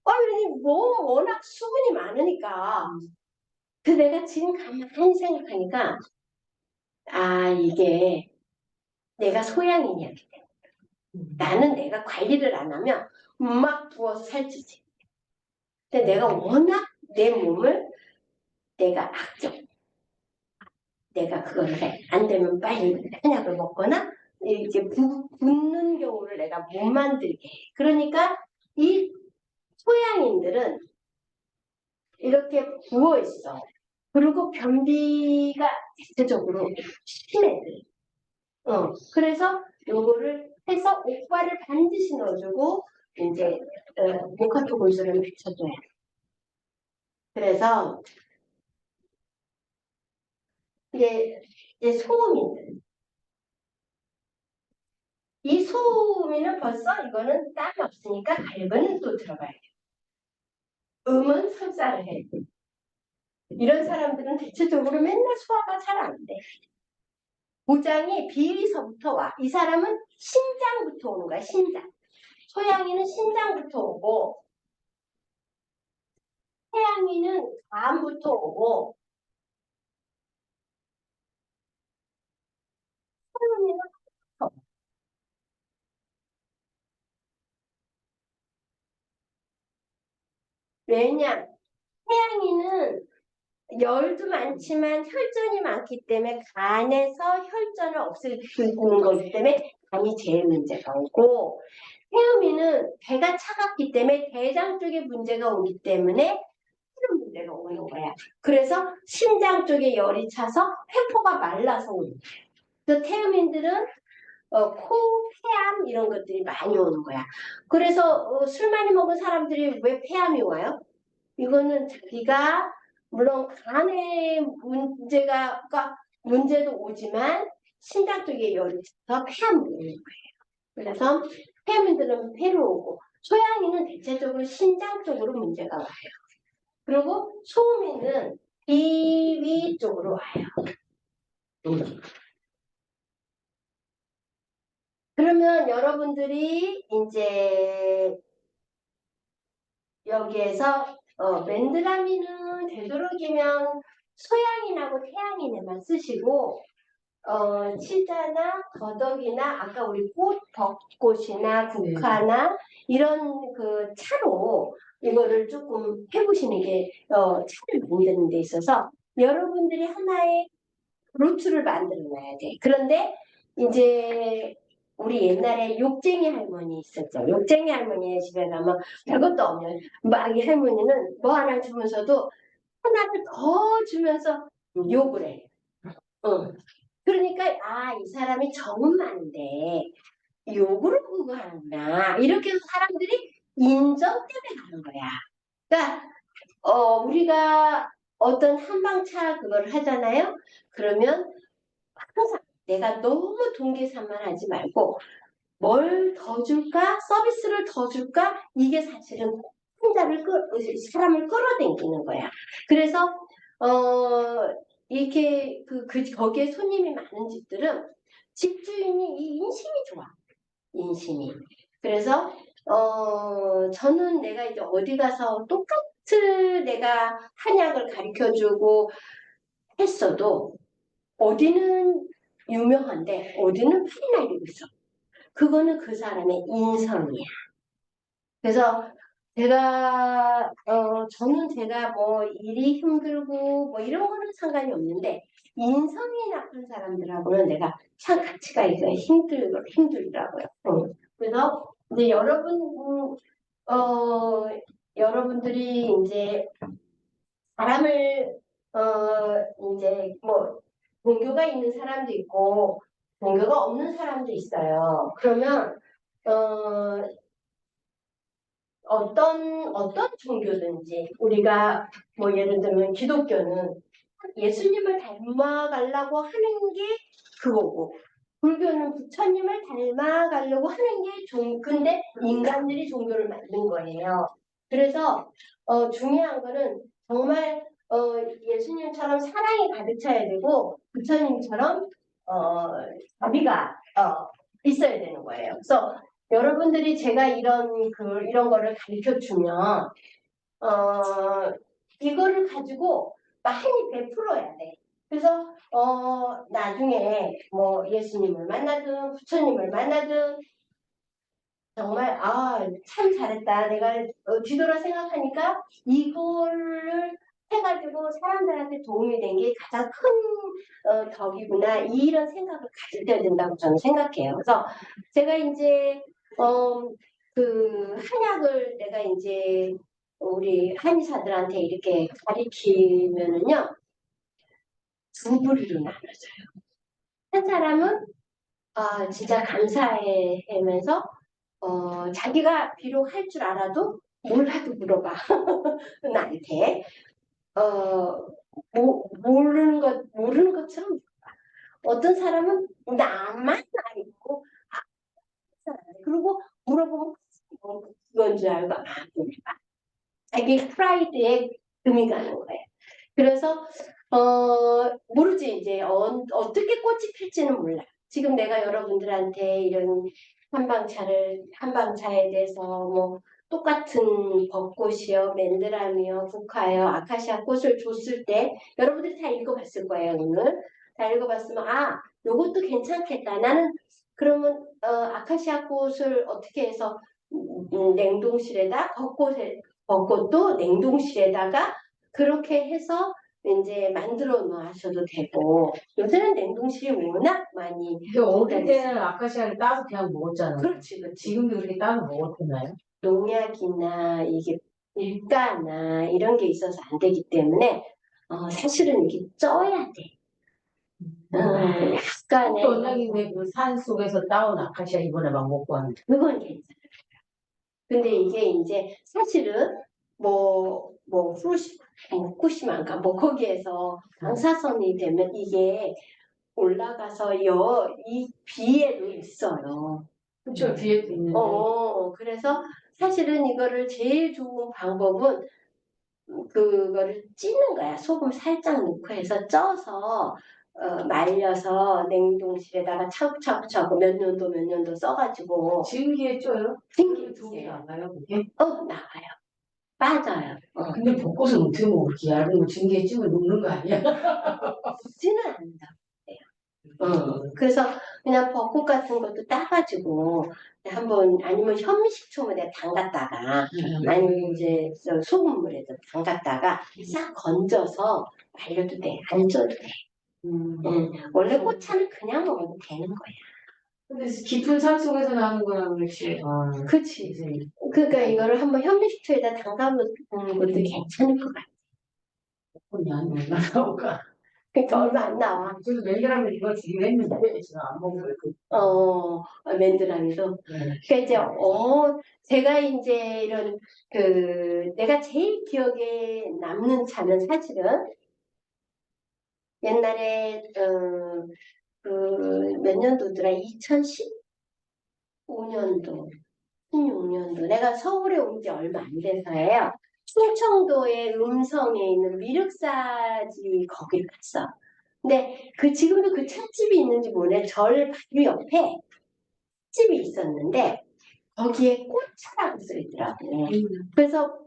Speaker 2: 아니, 워낙 수분이 많으니까. 내가 지금 가만히 생각하니까, 이게 내가 소양인이었기 때문에. 나는 내가 관리를 안 하면 막 부어서 살찌지. 근데 내가 워낙 내 몸을 내가 아껴. 내가 그걸 해. 안 되면 빨리 한약을 먹거나 이렇게 붓는 경우를 내가 못 만들게 해. 그러니까 이 소양인들은 이렇게 부어 있어. 그리고 변비가 대체적으로 심해. 그래서 요거를 해서 옥과를 반드시 넣어주고 이제 모카토 골수를 맺혀줘야 돼. 그래서 이제 소음인들. 이 소음이는 벌써 이거는 땀이 없으니까 갈근은 또 들어가야 돼. 음은 설사를 해. 이런 사람들은 대체적으로 맨날 소화가 잘 안 돼. 고장이 비위서부터 와. 이 사람은 신장부터 오는 거야, 신장. 소양이는 신장부터 오고, 태양이는 간부터 오고, 소음이는 부터. 왜냐? 태양이는 열도 많지만 혈전이 많기 때문에 간에서 혈전을 없애주는 거기 때문에 간이 제일 문제가 오고, 태음이는 배가 차갑기 때문에 대장 쪽에 문제가 오기 때문에 이런 문제가 오는 거야. 그래서 심장 쪽에 열이 차서 회포가 말라서 오는 거야. 그래서 태음인들은 코, 폐암 이런 것들이 많이 오는 거야. 그래서 술 많이 먹은 사람들이 왜 폐암이 와요? 이거는 자기가 물론 간의 문제도 오지만 심장 쪽에 열이 차서 폐암이 오는 거예요. 그래서 폐암인들은 폐로 오고 소양이는 대체적으로 신장 쪽으로 문제가 와요. 그리고 소음인은 비위 쪽으로 와요. 그러면 여러분들이 이제 여기에서 맨드라미는 되도록이면 소양인하고 태양인에만 쓰시고 치자나 더덕이나 아까 우리 벚꽃이나 국화나 이런 그 차로 이거를 조금 해보시는 게 차를 만드는 데 있어서 여러분들이 하나의 루트를 만들어 놔야 돼. 그런데 이제 우리 옛날에 욕쟁이 할머니 있었죠. 욕쟁이 할머니 집에 가면 별것도 없는 막 이 할머니는 뭐 하나 주면서도 하나를 더 주면서 욕을 해. 그러니까 이 사람이 정은 많은데 욕으로 그거 하는구나. 이렇게 해서 사람들이 인정 때문에 가는 거야. 그러니까 우리가 어떤 한방차 그걸 하잖아요. 그러면 항상 내가 너무 동계산만하지 말고 뭘 더 줄까? 서비스를 더 줄까? 이게 사실은 사람을 끌어당기는 거야. 그래서 이렇게 거기에 손님이 많은 집들은 집주인이 이 인심이 좋아. 인심이. 그래서 저는 내가 이제 어디 가서 똑같은 내가 한약을 가르쳐주고 했어도 어디는 유명한데 어디는 팔이 날리고 있어. 그거는 그 사람의 인성이야. 그래서 저는 제가 뭐 일이 힘들고 뭐 이런 거는 상관이 없는데 인성이 나쁜 사람들하고는 내가 참 같이 가기가 힘들더라고요. 그래서 이제 여러분들이 이제 사람을 이제 뭐 종교가 있는 사람도 있고 종교가 없는 사람도 있어요. 그러면 어떤 종교든지 우리가 뭐 예를 들면 기독교는 예수님을 닮아가려고 하는 게 그거고 불교는 부처님을 닮아가려고 하는 게 근데 인간들이 종교를 만든 거예요. 그래서 중요한 거는 정말 예수님처럼 사랑이 가득 차야 되고 부처님처럼 자비가 있어야 되는 거예요. 그래서 여러분들이 제가 이런 거를 가르쳐 주면 이거를 가지고 많이 베풀어야 돼. 그래서 나중에 뭐 예수님을 만나든 부처님을 만나든 정말 참 잘했다. 내가 뒤돌아 생각하니까 이거를 해가지고 사람들한테 도움이 된 게 가장 큰 덕이구나. 이런 생각을 가질 때야 된다고 저는 생각해요. 그래서 제가 이제 그 한약을 내가 이제 우리 한의사들한테 이렇게 가리키면은요 두 부류로 나눠져요. 한 사람은 진짜 감사해하면서 자기가 비록 할 줄 알아도 몰라도 물어봐. 나한테 모르는 것처럼 물어봐. 어떤 사람은 나만 알고 그리고 물어보면 그건 줄 알고 물어봐. 자기 프라이드에 금이 가는 거예요. 그래서 모르지 이제 어떻게 꽃이 필지는 몰라. 지금 내가 여러분들한테 이런 한방차에 대해서 뭐 똑같은 벚꽃이요, 맨드라미요, 국화요, 아카시아 꽃을 줬을 때 여러분들이 다 읽어봤을 거예요. 오늘 다 읽어봤으면 요것도 괜찮겠다. 나는 그러면 아카시아 꽃을 어떻게 해서 냉동실에다 벚꽃도 냉동실에다가 그렇게 해서 이제 만들어 놓으셔도 되고 요새는 냉동실이 워낙 많이
Speaker 3: 근데 어릴 때는 아카시아를 따서 그냥 먹었잖아요.
Speaker 2: 그렇지.
Speaker 3: 지금도 그렇게 따서 먹었나요?
Speaker 2: 농약이나 이게 일가나 이런 게 있어서 안 되기 때문에 사실은 이게 쪄야 돼. 약간의
Speaker 3: 또 원장님의 그 산 속에서 따온 아카시아 이번에 막 먹고 왔는데.
Speaker 2: 그건 괜찮아요. 근데 이게 이제 사실은 후쿠시마인가 뭐 거기에서 방사선이 되면 이게 올라가서 이 비에도 있어요.
Speaker 3: 그렇죠. 뒤에도 있는데.
Speaker 2: 그래서 사실은 이거를 제일 좋은 방법은 그거를 찌는 거야. 소금 살짝 넣고 해서 쪄서 말려서 냉동실에다가 차곡차곡 몇 년도 써가지고
Speaker 3: 증기에 쪄요?
Speaker 2: 증기에
Speaker 3: 종이
Speaker 2: 쪄요.
Speaker 3: 나가요 그게?
Speaker 2: 나와요. 빠져요.
Speaker 3: 근데 벚꽃은 어떻게 먹어? 그렇게 얇은 거 증기에 찌면 녹는 거 아니야?
Speaker 2: 지는 않는다. 그래서 그냥 벚꽃 같은 것도 따가지고 한번 아니면 현미식초에 내가 담갔다가 아니면 이제 소금물에도 담갔다가 싹 건져서 말려도 돼. 안 쪄도 돼. 원래 꽃차는 그냥 먹어도 되는 거야.
Speaker 3: 근데 깊은 산 속에서 나는 거랑 그렇지.
Speaker 2: 그치. 그러니까 이거를 한번 현미식초에다 담가보는 것도 괜찮을 것 같아.
Speaker 3: 벚꽃이 얼마나 나올까?
Speaker 2: 그러니까 얼마 안 나와.
Speaker 3: 그래서 맨드라미 이거 주긴 했는데 지금 안 먹어요.
Speaker 2: 맨드라미도. 그러니까 이제 제가 이제 이런 내가 제일 기억에 남는 차는 사실은 옛날에 몇 년도더라 2015년도 16년도 내가 서울에 온 지 얼마 안 돼서예요. 충청도의 음성에 있는 미륵사지 거기를 갔어. 근데 지금도 그 찻집이 있는지 모르네. 절 바로 옆에 집이 있었는데 거기에 꽃차라고 써있더라고. 그래서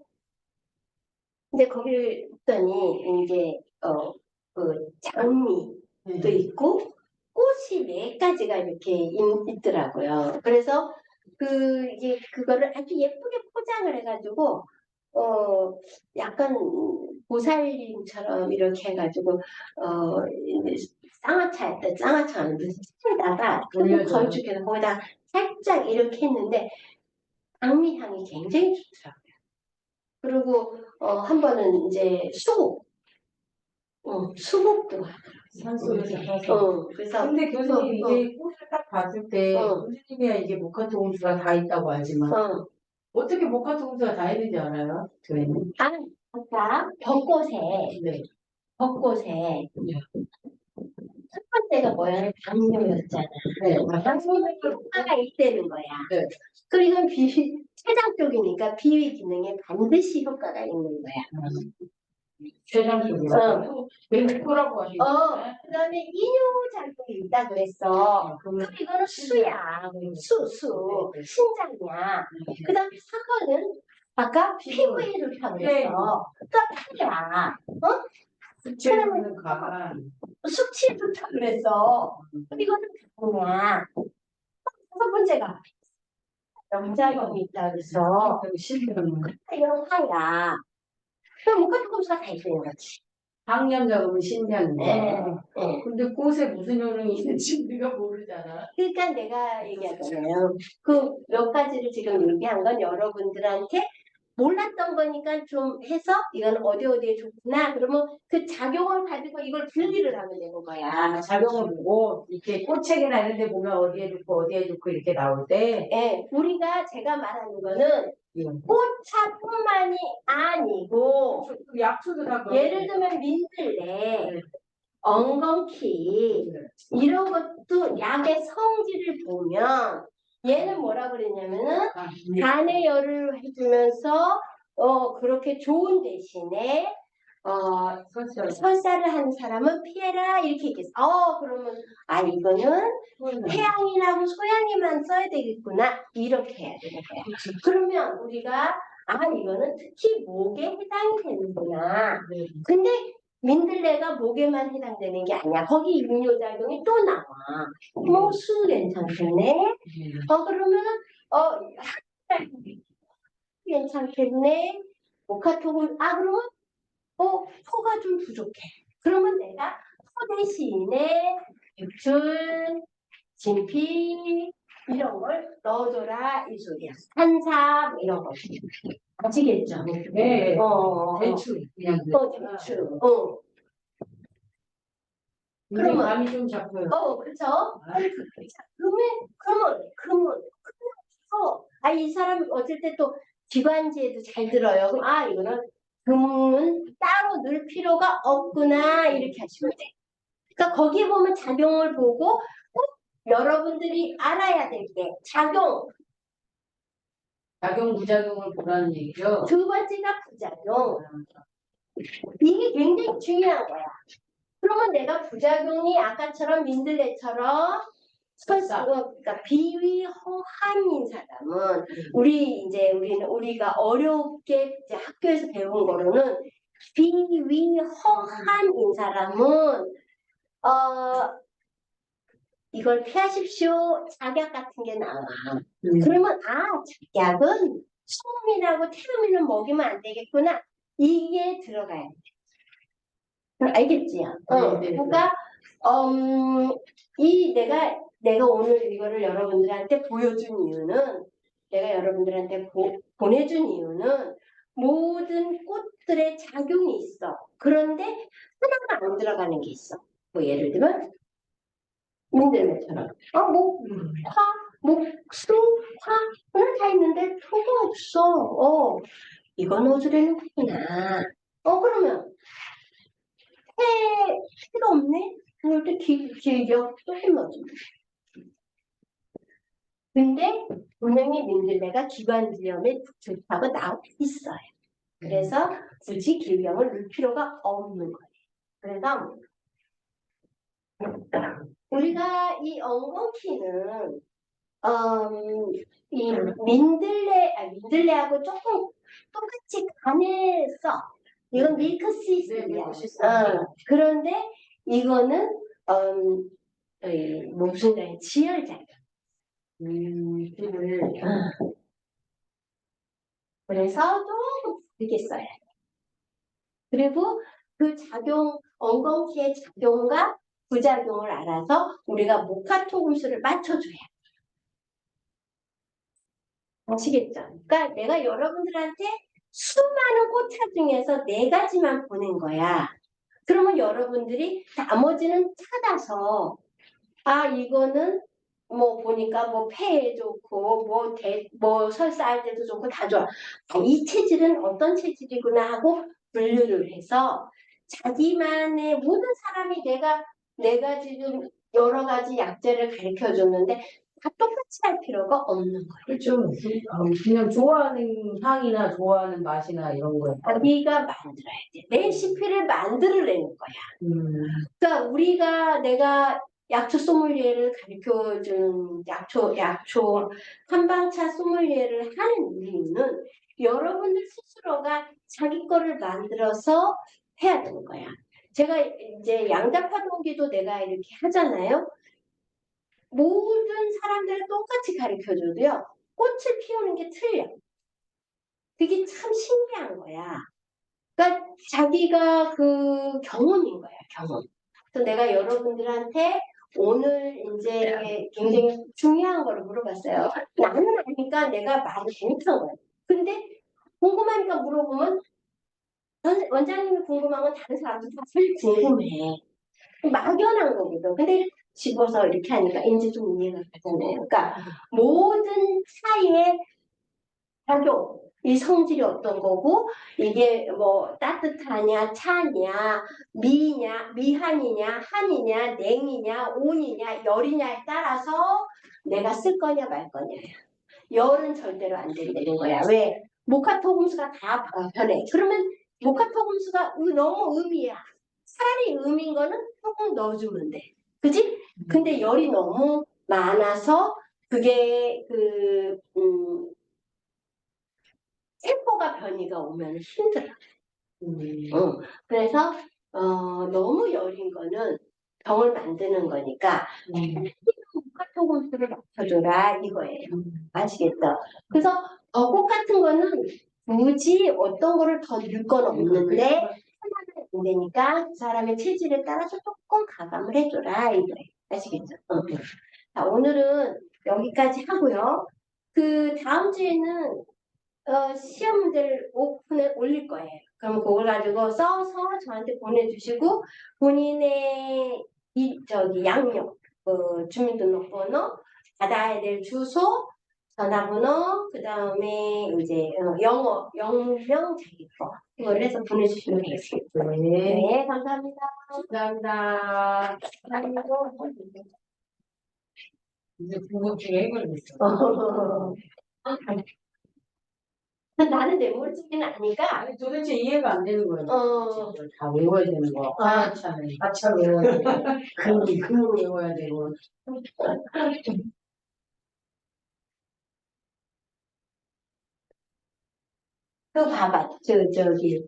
Speaker 2: 이제 거기를 갔더니 이제 그 장미도 있고 꽃이 네 가지가 이렇게 있더라고요. 그래서 이게 그거를 아주 예쁘게 포장을 해가지고 약간 보살림처럼 이렇게 해가지고 쌍화차는 무슨 차에다가
Speaker 3: 올려줘요.
Speaker 2: 걸쭉해서 거기다 살짝 이렇게 했는데 장미 향이 굉장히 좋더라고요. 그리고 한 번은 이제 수국도
Speaker 3: 산속에서
Speaker 2: 하더라고요.
Speaker 3: 사서.
Speaker 2: 그래서
Speaker 3: 근데 교수님
Speaker 2: 어,
Speaker 3: 이게 꽃을 딱 봤을 때
Speaker 2: 어.
Speaker 3: 교수님이야 이게 모카토 홍수가 다 있다고 알지만
Speaker 2: 어,
Speaker 3: 어떻게 모카토 홍수가 다 있는지 알아요? 교수님?
Speaker 2: 아까 벚꽃에
Speaker 3: 네.
Speaker 2: 첫 번째가 뭐야? 당뇨였잖아.
Speaker 3: 네.
Speaker 2: 당뇨는 효과가 있다는 거야.
Speaker 3: 네.
Speaker 2: 그리고 이건 췌장 쪽이니까 비위 기능에 반드시 효과가 있는 거야.
Speaker 3: 췌장 쪽이요. 뭐라고 하시죠?
Speaker 2: 그다음에 이뇨작용이 있다 그랬어. 그럼 이거는 수야. 수. 신장이야. 그다음에 사과는 아까 피부에 좋다고 그랬어. 또 피야.
Speaker 3: 수치는 간.
Speaker 2: 숙취에 좋다고 그랬어. 그럼 이거는 뭐냐? 첫 번째가 영작용이 있다 그래서
Speaker 3: 신장.
Speaker 2: 영화야. 그럼 모카토 검수가 다 있는 거지.
Speaker 3: 항염 작업은 신장인데.
Speaker 2: 네.
Speaker 3: 근데 꽃에 무슨 효능이 있는지 우리가 모르잖아.
Speaker 2: 그러니까 내가 얘기하잖아요. 그 몇 가지를 지금 얘기한 건 여러분들한테 몰랐던 거니까 좀 해서 이건 어디에 좋구나. 그러면 그 작용을 가지고 이걸 분리를 하면 되는 거야.
Speaker 3: 작용을 보고 이렇게 꽃책이나 이런 데 보면 어디에 좋고 어디에 좋고 이렇게 나올 때
Speaker 2: 예, 제가 말하는 거는 꽃차뿐만이 아니고
Speaker 3: 약초도 다
Speaker 2: 예를 들면 민들레, 엉겅퀴 이런 것도 약의 성질을 보면 얘는 뭐라 그랬냐면은 간의 열을 해주면서 그렇게 좋은 대신에 설사를 하는 사람은 피해라 이렇게 얘기했어. 그러면 이거는 태양이라고 소양이만 써야 되겠구나 이렇게 해야 되는 거야. 그러면 우리가 이거는 특히 목에 해당이 되는구나. 근데 민들레가 목에만 해당되는 게 아니야. 거기 이뇨작용이 또 나와. 수 괜찮겠네. 그러면은 괜찮겠네. 모카토군 그러면 소가 좀 부족해. 그러면 내가 소 대신에 육출, 진피 이런 걸 넣어줘라 이 소리야. 산삼 이런 거. 아시겠죠?
Speaker 3: 네.
Speaker 2: 대추.
Speaker 3: 그냥
Speaker 2: 대추.
Speaker 3: 그러면 감이 좀 잡고요.
Speaker 2: 그렇죠. 그러면 이 사람 어쩔 때 또 기관지에도 잘 들어요. 그럼 이거는 금은 따로 넣을 필요가 없구나 이렇게 하시면 돼. 그러니까 거기에 보면 작용을 보고 꼭 여러분들이 알아야 될 게 작용.
Speaker 3: 부작용을 보라는 얘기죠.
Speaker 2: 두 번째가 부작용. 이게 굉장히 중요한 거야. 그러면 내가 부작용이 아까처럼 민들레처럼 그러니까 비위허함인 사람은 우리가 어렵게 이제 학교에서 배운 거로는 비위허함인 사람은 이걸 피하십시오. 작약 같은 게 나와. 그러면 작약은 소음이라고 태음이는 먹이면 안 되겠구나. 이게 들어가야 돼. 알겠지요?
Speaker 3: 네.
Speaker 2: 그러니까 내가 오늘 이거를 여러분들한테 보여준 이유는 내가 여러분들한테 보내준 이유는 모든 꽃들의 작용이 있어. 그런데 하나가 안 들어가는 게 있어. 예를 들면 민들레처럼 수, 화는 다 있는데 토가 없어. 이건 넣어주려는구나. 그러면 해가 없네? 그럴 때 기력 또 넣어줘. 근데 분명히 민들레가 기관지염에 좋다고 나와 있어요. 그래서 굳이 기름을 넣을 필요가 없는 거예요. 그래서 우리가 이 엉겅퀴는 이 민들레하고 조금 똑같이 간에 써. 이건 밀크시스야. 그런데 이거는 무슨 지혈작용.
Speaker 3: 피를
Speaker 2: 그래서 조금 다르게 써야 돼. 그리고 그 엉겅퀴의 작용과 부작용을 알아서 우리가 모카토금수를 맞춰줘야 돼. 아시겠죠? 그러니까 내가 여러분들한테 수많은 꽃차 중에서 4가지만 보낸 거야. 그러면 여러분들이 나머지는 찾아서 이거는 뭐 보니까 뭐 폐에 좋고 뭐 설사할 때도 좋고 다 좋아. 이 체질은 어떤 체질이구나 하고 분류를 해서 자기만의 모든 사람이 내가 지금 여러 가지 약재를 가르쳐 줬는데 다 똑같이 할 필요가 없는 거예요.
Speaker 3: 그렇죠. 그냥 좋아하는 향이나 좋아하는 맛이나 이런 거.
Speaker 2: 자기가 만들어야 돼. 레시피를 만들어내는 거야. 그러니까 내가 약초 소믈리에를 가르쳐준 약초 한방차 소믈리에를 하는 이유는 여러분들 스스로가 자기 거를 만들어서 해야 되는 거야. 제가 이제 양자파 동기도 내가 이렇게 하잖아요. 모든 사람들을 똑같이 가르쳐줘도요. 꽃을 피우는 게 틀려. 그게 참 신기한 거야. 그러니까 자기가 그 경험인 거야, 경험. 그래서 내가 여러분들한테 오늘 이제 굉장히 중요한 걸 물어봤어요. 나는 아니까 내가 말을 못한 거야. 근데 궁금하니까 물어보면 원장님이 궁금한 건 다른 사람도 다 궁금해. 막연한 거거든. 근데 집어서 이렇게 하니까 이제 좀 이해가 가잖아요. 그러니까 모든 차이의 작용, 이 성질이 어떤 거고 이게 뭐 따뜻하냐, 차냐, 미한이냐, 한이냐, 냉이냐, 온이냐, 열이냐에 따라서 내가 쓸 거냐 말 거냐야. 열은 절대로 안 된다는 거야. 왜? 모카토금수가 다 변해. 그러면 모카토금수가 너무 음이야. 차라리 음인 거는 조금 넣어주면 돼. 그지? 근데 열이 너무 많아서 그게 세포가 변이가 오면 힘들어. 그래서 너무 여린 거는 병을 만드는 거니까 모카토금수를 맞춰줘라 이거예요. 아시겠죠? 그래서 벚꽃 같은 거는 굳이 어떤 거를 더 넣을 건 없는데 하나는 안 되니까 그 사람의 체질에 따라서 조금 가감을 해줘라 이거예요. 아시겠죠? 자, 오늘은 여기까지 하고요. 그 다음 주에는 시험 문제를 오픈에 올릴 거예요. 그럼 그걸 가지고 써서 저한테 보내주시고 본인의 양력, 주민등록번호, 받아야 될 주소, 전화번호, 그 다음에 이제 영명 자기거 이걸 해서 보내주시면 되겠습니다. 네, 감사합니다.
Speaker 3: 감사합니다. 이제 궁금증이 해결됐어.
Speaker 2: 나는 뇌물증은 아니까
Speaker 3: 아니, 도대체 이해가 안 되는 거예요.
Speaker 2: 어.
Speaker 3: 다 외워야 되는 거. 하차 외워야 되고, 그 외워야 되고.
Speaker 2: 그 봐봐 저기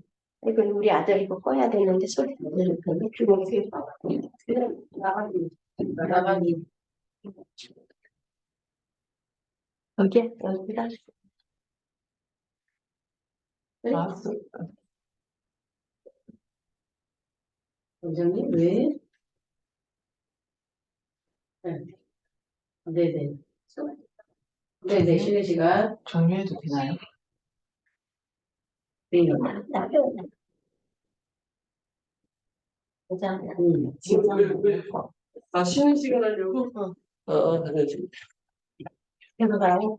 Speaker 2: 이거 우리 아들 이거 꺼야 되는데 소리 안 들리거든. 이렇게 봐봐. 그럼
Speaker 3: 나가니.
Speaker 2: 여기다.
Speaker 3: 나왔어. 원장님, 왜? 네. 네네. 네네, 쉬는 시간.
Speaker 1: 정리해도 되나요?
Speaker 3: 네.
Speaker 1: 나 쉬는 시간 하려고? 네.
Speaker 2: 계속 가요.